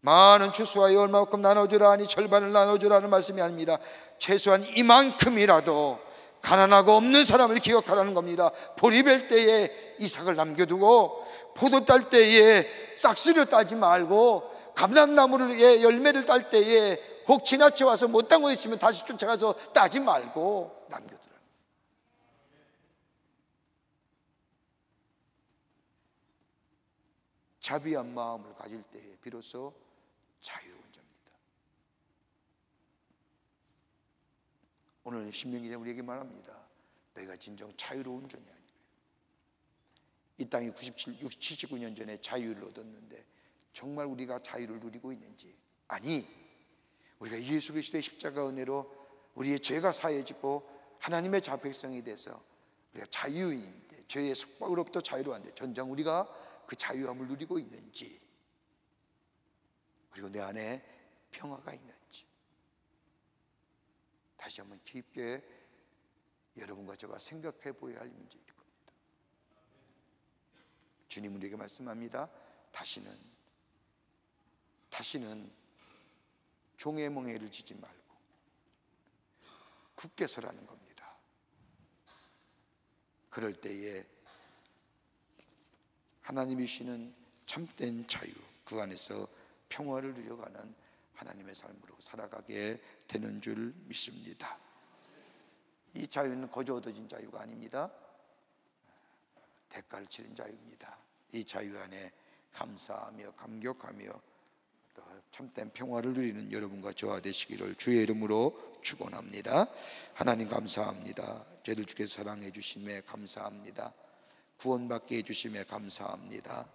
많은 추수하여 얼마만큼 나눠주라 하니 절반을 나눠주라는 말씀이 아닙니다. 최소한 이만큼이라도 가난하고 없는 사람을 기억하라는 겁니다. 보리벨 때에 이삭을 남겨두고 포도 딸 때에 싹쓸이로 따지 말고, 감람나무를 열매를 딸 때에 혹 지나쳐 와서 못 따고 있으면 다시 쫓아가서 따지 말고 남겨두라. 자비한 마음을 가질 때에 비로소 자유로운 자입니다. 오늘 신명기가 우리에게 말합니다. 너희가 진정 자유로운 자냐. 이 땅이 79년 전에 자유를 얻었는데 정말 우리가 자유를 누리고 있는지, 아니 우리가 예수 그리스도의 십자가 은혜로 우리의 죄가 사해지고 하나님의 자백성이 돼서 우리가 자유인인데, 죄의 속박으로부터 자유로운데 전장 우리가 그 자유함을 누리고 있는지, 그리고 내 안에 평화가 있는지 다시 한번 깊게 여러분과 제가 생각해 보아야 할 문제일 겁니다. 주님 우리에게 말씀합니다. 다시는 종의 멍에를 지지 말고 굳게 서라는 겁니다. 그럴 때에 하나님이 주시는 참된 자유, 그 안에서 평화를 누려가는 하나님의 삶으로 살아가게 되는 줄 믿습니다. 이 자유는 거저 얻어진 자유가 아닙니다. 대가를 치른 자유입니다. 이 자유 안에 감사하며 감격하며 또 참된 평화를 누리는 여러분과 저와 되시기를 주의 이름으로 축원합니다. 하나님 감사합니다. 저희들 주께서 사랑해 주심에 감사합니다. 구원받게 해주심에 감사합니다.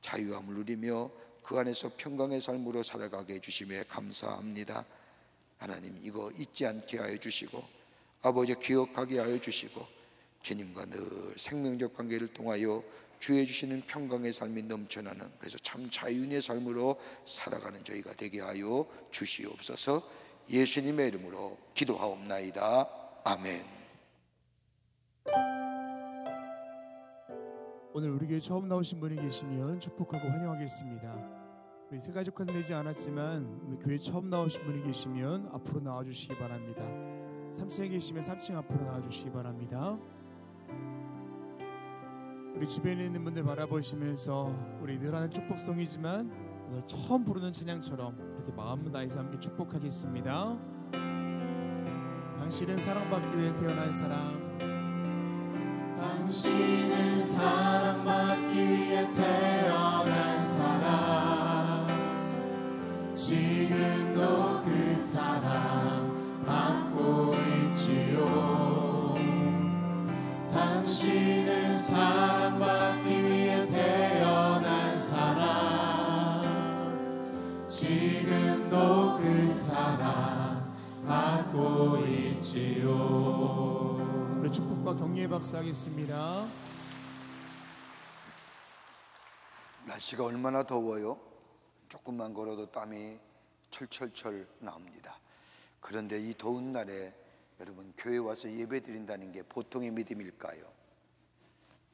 자유함을 누리며 그 안에서 평강의 삶으로 살아가게 해주심에 감사합니다. 하나님 이거 잊지 않게 하여 주시고 아버지 기억하게 하여 주시고 주님과 늘 생명적 관계를 통하여 주의 주시는 평강의 삶이 넘쳐나는, 그래서 참 자유인의 삶으로 살아가는 저희가 되게 하여 주시옵소서. 예수님의 이름으로 기도하옵나이다. 아멘. 오늘 우리 교회 처음 나오신 분이 계시면 축복하고 환영하겠습니다. 우리 새가족화는 되지 않았지만 오늘 교회 처음 나오신 분이 계시면 앞으로 나와주시기 바랍니다. 3층에 계시면 3층 앞으로 나와주시기 바랍니다. 우리 주변에 있는 분들 바라보시면서 우리 늘 하는 축복송이지만 오늘 처음 부르는 찬양처럼 이렇게 마음 다해서 함께 축복하겠습니다. 당신은 사랑받기 위해 태어난 사람, 당신은 사랑받기 위해 태어난 사람, 지금도 그 사랑 받고 있지요. 당신은 사랑받기 위해 태어난 사람, 지금도 그 사랑 받고 있지요. 우리 축복과 격려의 박수 하겠습니다. 날씨가 얼마나 더워요. 조금만 걸어도 땀이 철철철 나옵니다. 그런데 이 더운 날에 여러분 교회 와서 예배 드린다는 게 보통의 믿음일까요?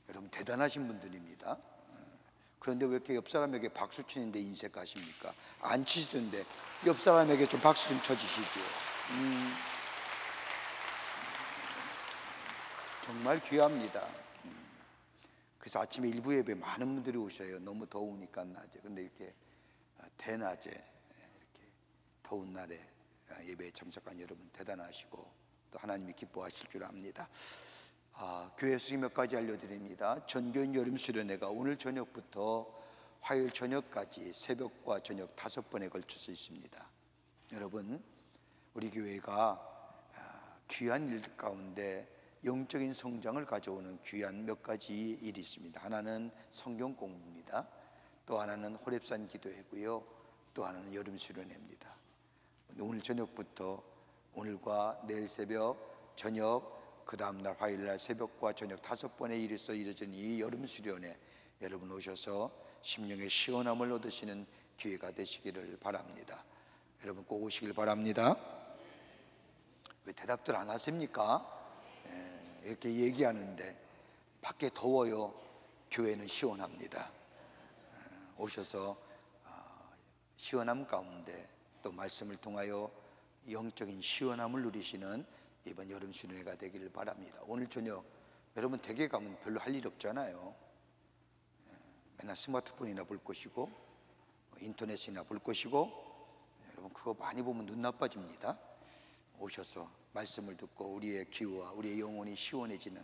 여러분 대단하신 분들입니다. 그런데 왜 이렇게 옆 사람에게 박수 치는데 인색하십니까? 안 치시던데 옆 사람에게 좀 박수 좀 쳐주시죠. 정말 귀합니다. 그래서 아침에 일부 예배 많은 분들이 오셔요. 너무 더우니까 낮에. 근데 이렇게 대낮에 이렇게 더운 날에 예배에 참석한 여러분 대단하시고 또 하나님이 기뻐하실 줄 압니다. 교회 수리 몇 가지 알려드립니다. 전교인 여름 수련회가 오늘 저녁부터 화요일 저녁까지 새벽과 저녁 5번에 걸쳐서 있습니다. 여러분, 우리 교회가 귀한 일 가운데 영적인 성장을 가져오는 귀한 몇 가지 일이 있습니다. 하나는 성경 공부입니다. 또 하나는 호렙산 기도회고요. 또 하나는 여름 수련회입니다. 오늘 저녁부터 오늘과 내일 새벽, 저녁, 그 다음날 화요일날 새벽과 저녁 5번에 이르서 이루어진 이 여름 수련회, 여러분 오셔서 심령의 시원함을 얻으시는 기회가 되시기를 바랍니다. 여러분 꼭 오시길 바랍니다. 왜 대답들 안 하십니까? 이렇게 얘기하는데 밖에 더워요. 교회는 시원합니다. 오셔서 시원함 가운데 또 말씀을 통하여 영적인 시원함을 누리시는 이번 여름 수련회가 되기를 바랍니다. 오늘 저녁 여러분 댁에 가면 별로 할 일 없잖아요. 맨날 스마트폰이나 볼 것이고 인터넷이나 볼 것이고, 여러분 그거 많이 보면 눈 나빠집니다. 오셔서 말씀을 듣고 우리의 기호와 우리의 영혼이 시원해지는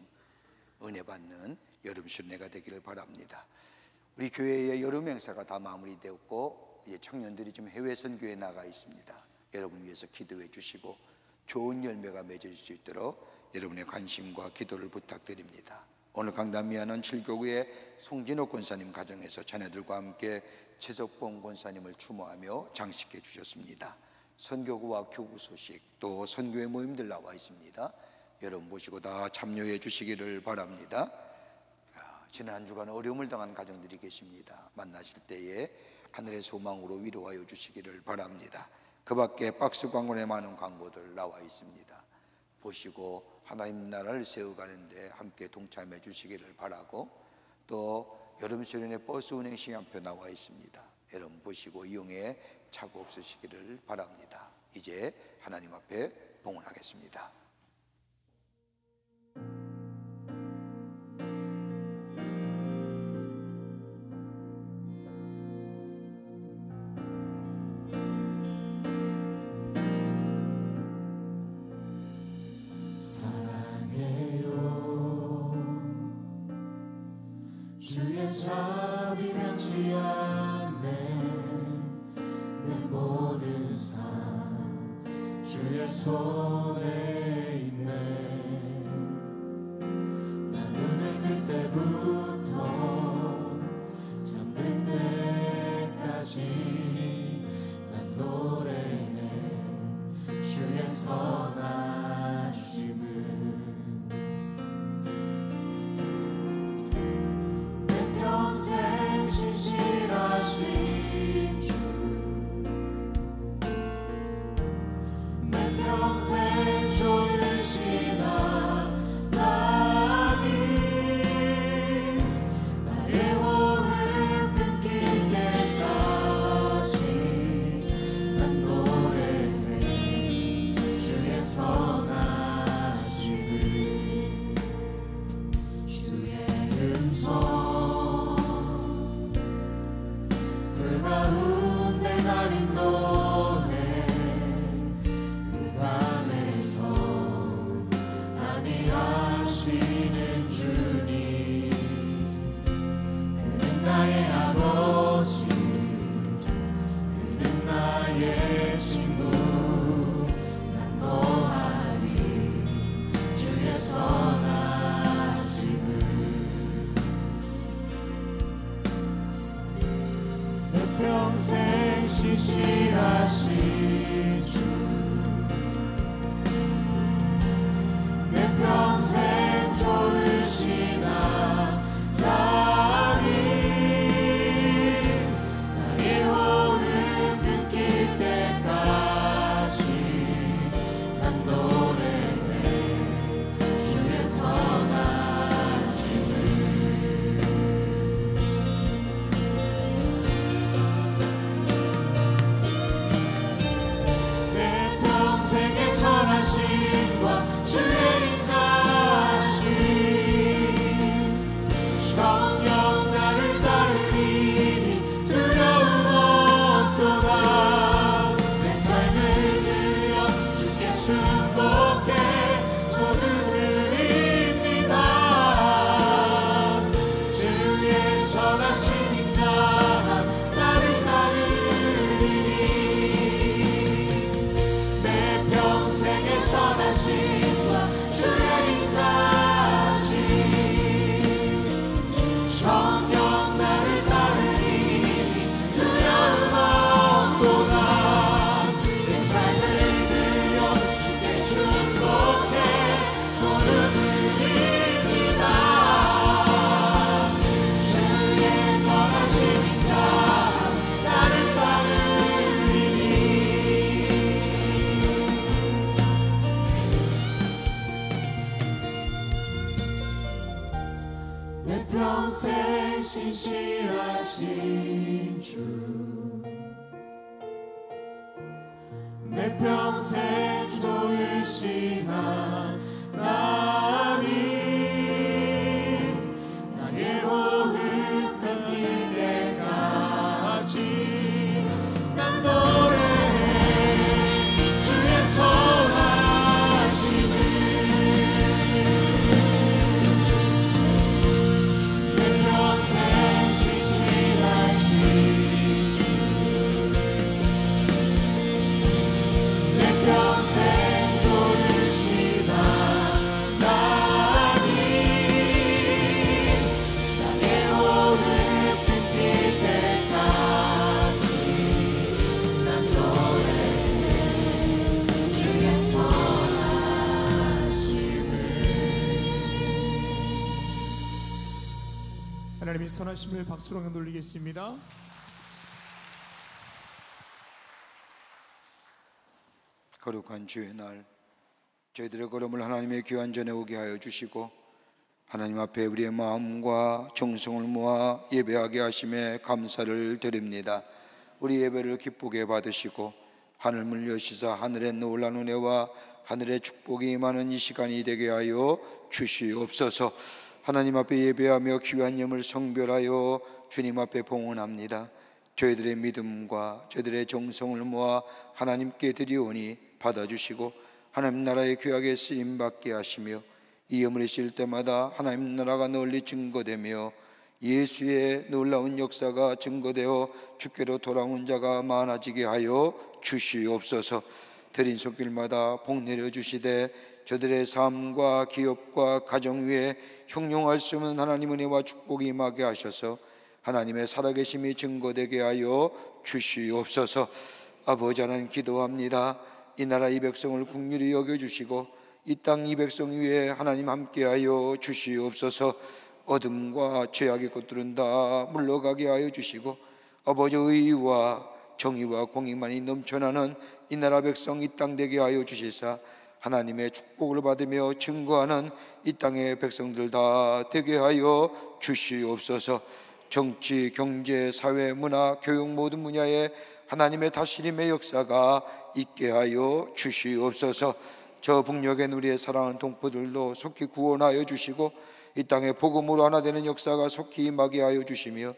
은혜 받는 여름 수련회가 되기를 바랍니다. 우리 교회의 여름 행사가 다 마무리되었고 이제 청년들이 지금 해외 선교에 나가 있습니다. 여러분 위해서 기도해 주시고 좋은 열매가 맺어질 수 있도록 여러분의 관심과 기도를 부탁드립니다. 오늘 강단미안원 7교구의 송진옥 권사님 가정에서 자녀들과 함께 최석봉 권사님을 추모하며 장식해 주셨습니다. 선교구와 교구 소식 또 선교회 모임들 나와 있습니다. 여러분 모시고 다 참여해 주시기를 바랍니다. 지난 한 주간 어려움을 당한 가정들이 계십니다. 만나실 때에 하늘의 소망으로 위로하여 주시기를 바랍니다. 그 밖에 박스 광고에 많은 광고들 나와 있습니다. 보시고 하나님 나라를 세워가는데 함께 동참해 주시기를 바라고, 또 여름 수련회 버스 운행 시간표 나와 있습니다. 여러분 보시고 이용해 착오 없으시기를 바랍니다. 이제 하나님 앞에 봉헌하겠습니다. 주의 자비 변치 않네. 내 모든 삶 주의 손에 있네. 나 눈을 뜰 때부터 잠들 때까지 난 노래해 주의 선하심을. 평생 신실하신 주, 내 평생 좋으신 하나님, 나의 호흡 끊길 때까지 난 노래해 주의 선하심을. 주의 음성 가운데 날 인도해. 그 밤에서 안위하시는 주님, 그는 나의 아버지, 그는 나의 친구. 난 노하리 주의 선하심을. 평생 신실하신 주, 내 평생 좋으신 하나님, 나의 호흡 끊길 때까지 난 노래해 주의 선하심을. 세계 선하심과 주의 인자하심, 성령 나를 따르리니 두려움 없도다. 내 삶을 내 평생 좋으신 하나님 나의 호흡 끊길 때까지 난 노래해 주의 선하심을 내 평생 신실하신 주 내 평생 좋으신 하나님 나의 호흡 끊길 때까지 난 노래해 주의 선하심을. 하나님의 선하심을 박수로 돌리겠습니다. 거룩한 주의 날, 저희들의 걸음을 하나님의 귀한 전에 오게 하여 주시고 하나님 앞에 우리의 마음과 정성을 모아 예배하게 하심에 감사를 드립니다. 우리 예배를 기쁘게 받으시고 하늘문 여시사 하늘의 놀라운 은혜와 하늘의 축복이 임하는 이 시간이 되게 하여 주시옵소서. 하나님 앞에 예배하며 귀한 예물 성별하여 주님 앞에 봉헌합니다. 저희들의 믿음과 저희들의 정성을 모아 하나님께 드리오니 받아주시고 하나님 나라의 귀하게 쓰임받게 하시며 이 예물이 실 때마다 하나님 나라가 널리 증거되며 예수의 놀라운 역사가 증거되어 주께로 돌아온 자가 많아지게 하여 주시옵소서. 드린 손길마다 복 내려주시되 저들의 삶과 기업과 가정 위에 형용할 수 없는 하나님 은혜와 축복이 임하게 하셔서 하나님의 살아계심이 증거되게 하여 주시옵소서. 아버지 하나님 기도합니다. 이 나라 이 백성을 긍휼히 여겨주시고 이 땅 이 백성 위에 하나님 함께하여 주시옵소서. 어둠과 죄악의 것들은 다 물러가게 하여 주시고 아버지 의와 정의와 공의만이 넘쳐나는 이 나라 백성 이 땅 되게 하여 주시사 하나님의 축복을 받으며 증거하는 이 땅의 백성들 다 되게 하여 주시옵소서. 정치, 경제, 사회, 문화, 교육 모든 분야에 하나님의 다스림의 역사가 있게 하여 주시옵소서. 저 북녘의 우리의 사랑하는 동포들도 속히 구원하여 주시고 이 땅에 복음으로 하나 되는 역사가 속히 임하게 하여 주시며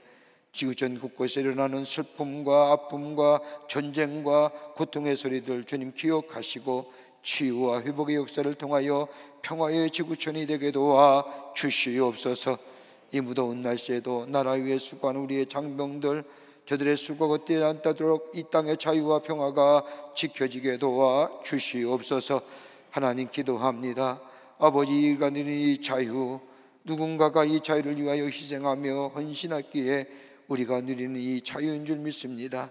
지구촌 곳곳에 일어나는 슬픔과 아픔과 전쟁과 고통의 소리들 주님 기억하시고 치유와 회복의 역사를 통하여 평화의 지구촌이 되게 도와 주시옵소서. 이 무더운 날씨에도 나라 위에 수고하는 우리의 장병들 저들의 수고가 헛되지 않도록 이 땅의 자유와 평화가 지켜지게 도와 주시옵소서. 하나님 기도합니다. 아버지 이가 누리는 이 자유, 누군가가 이 자유를 위하여 희생하며 헌신했기에 우리가 누리는 이 자유인 줄 믿습니다.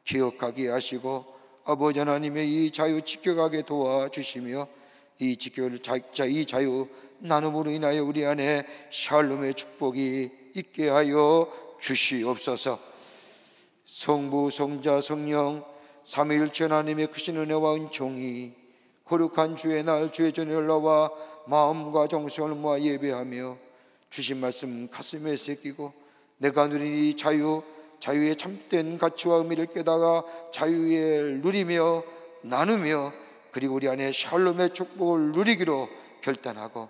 기억하게 하시고 아버지 하나님의 이 자유 지켜가게 도와주시며 이 자유 나눔으로 인하여 우리 안에 샬롬의 축복이 있게 하여 주시옵소서. 성부 성자 성령 삼위일체 하나님의 크신 은혜와 은총이 거룩한 주의 날 주의 전에 올라와 마음과 정성을 모아 예배하며 주신 말씀 가슴에 새기고 내가 누린 이 자유의 참된 가치와 의미를 깨달아 자유에 누리며 나누며 그리고 우리 안에 샬롬의 축복을 누리기로 결단하고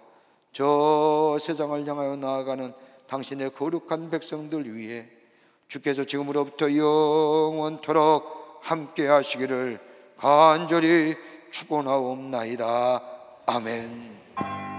저 세상을 향하여 나아가는 당신의 거룩한 백성들 위해 주께서 지금으로부터 영원토록 함께 하시기를 간절히 축원하옵나이다. 아멘.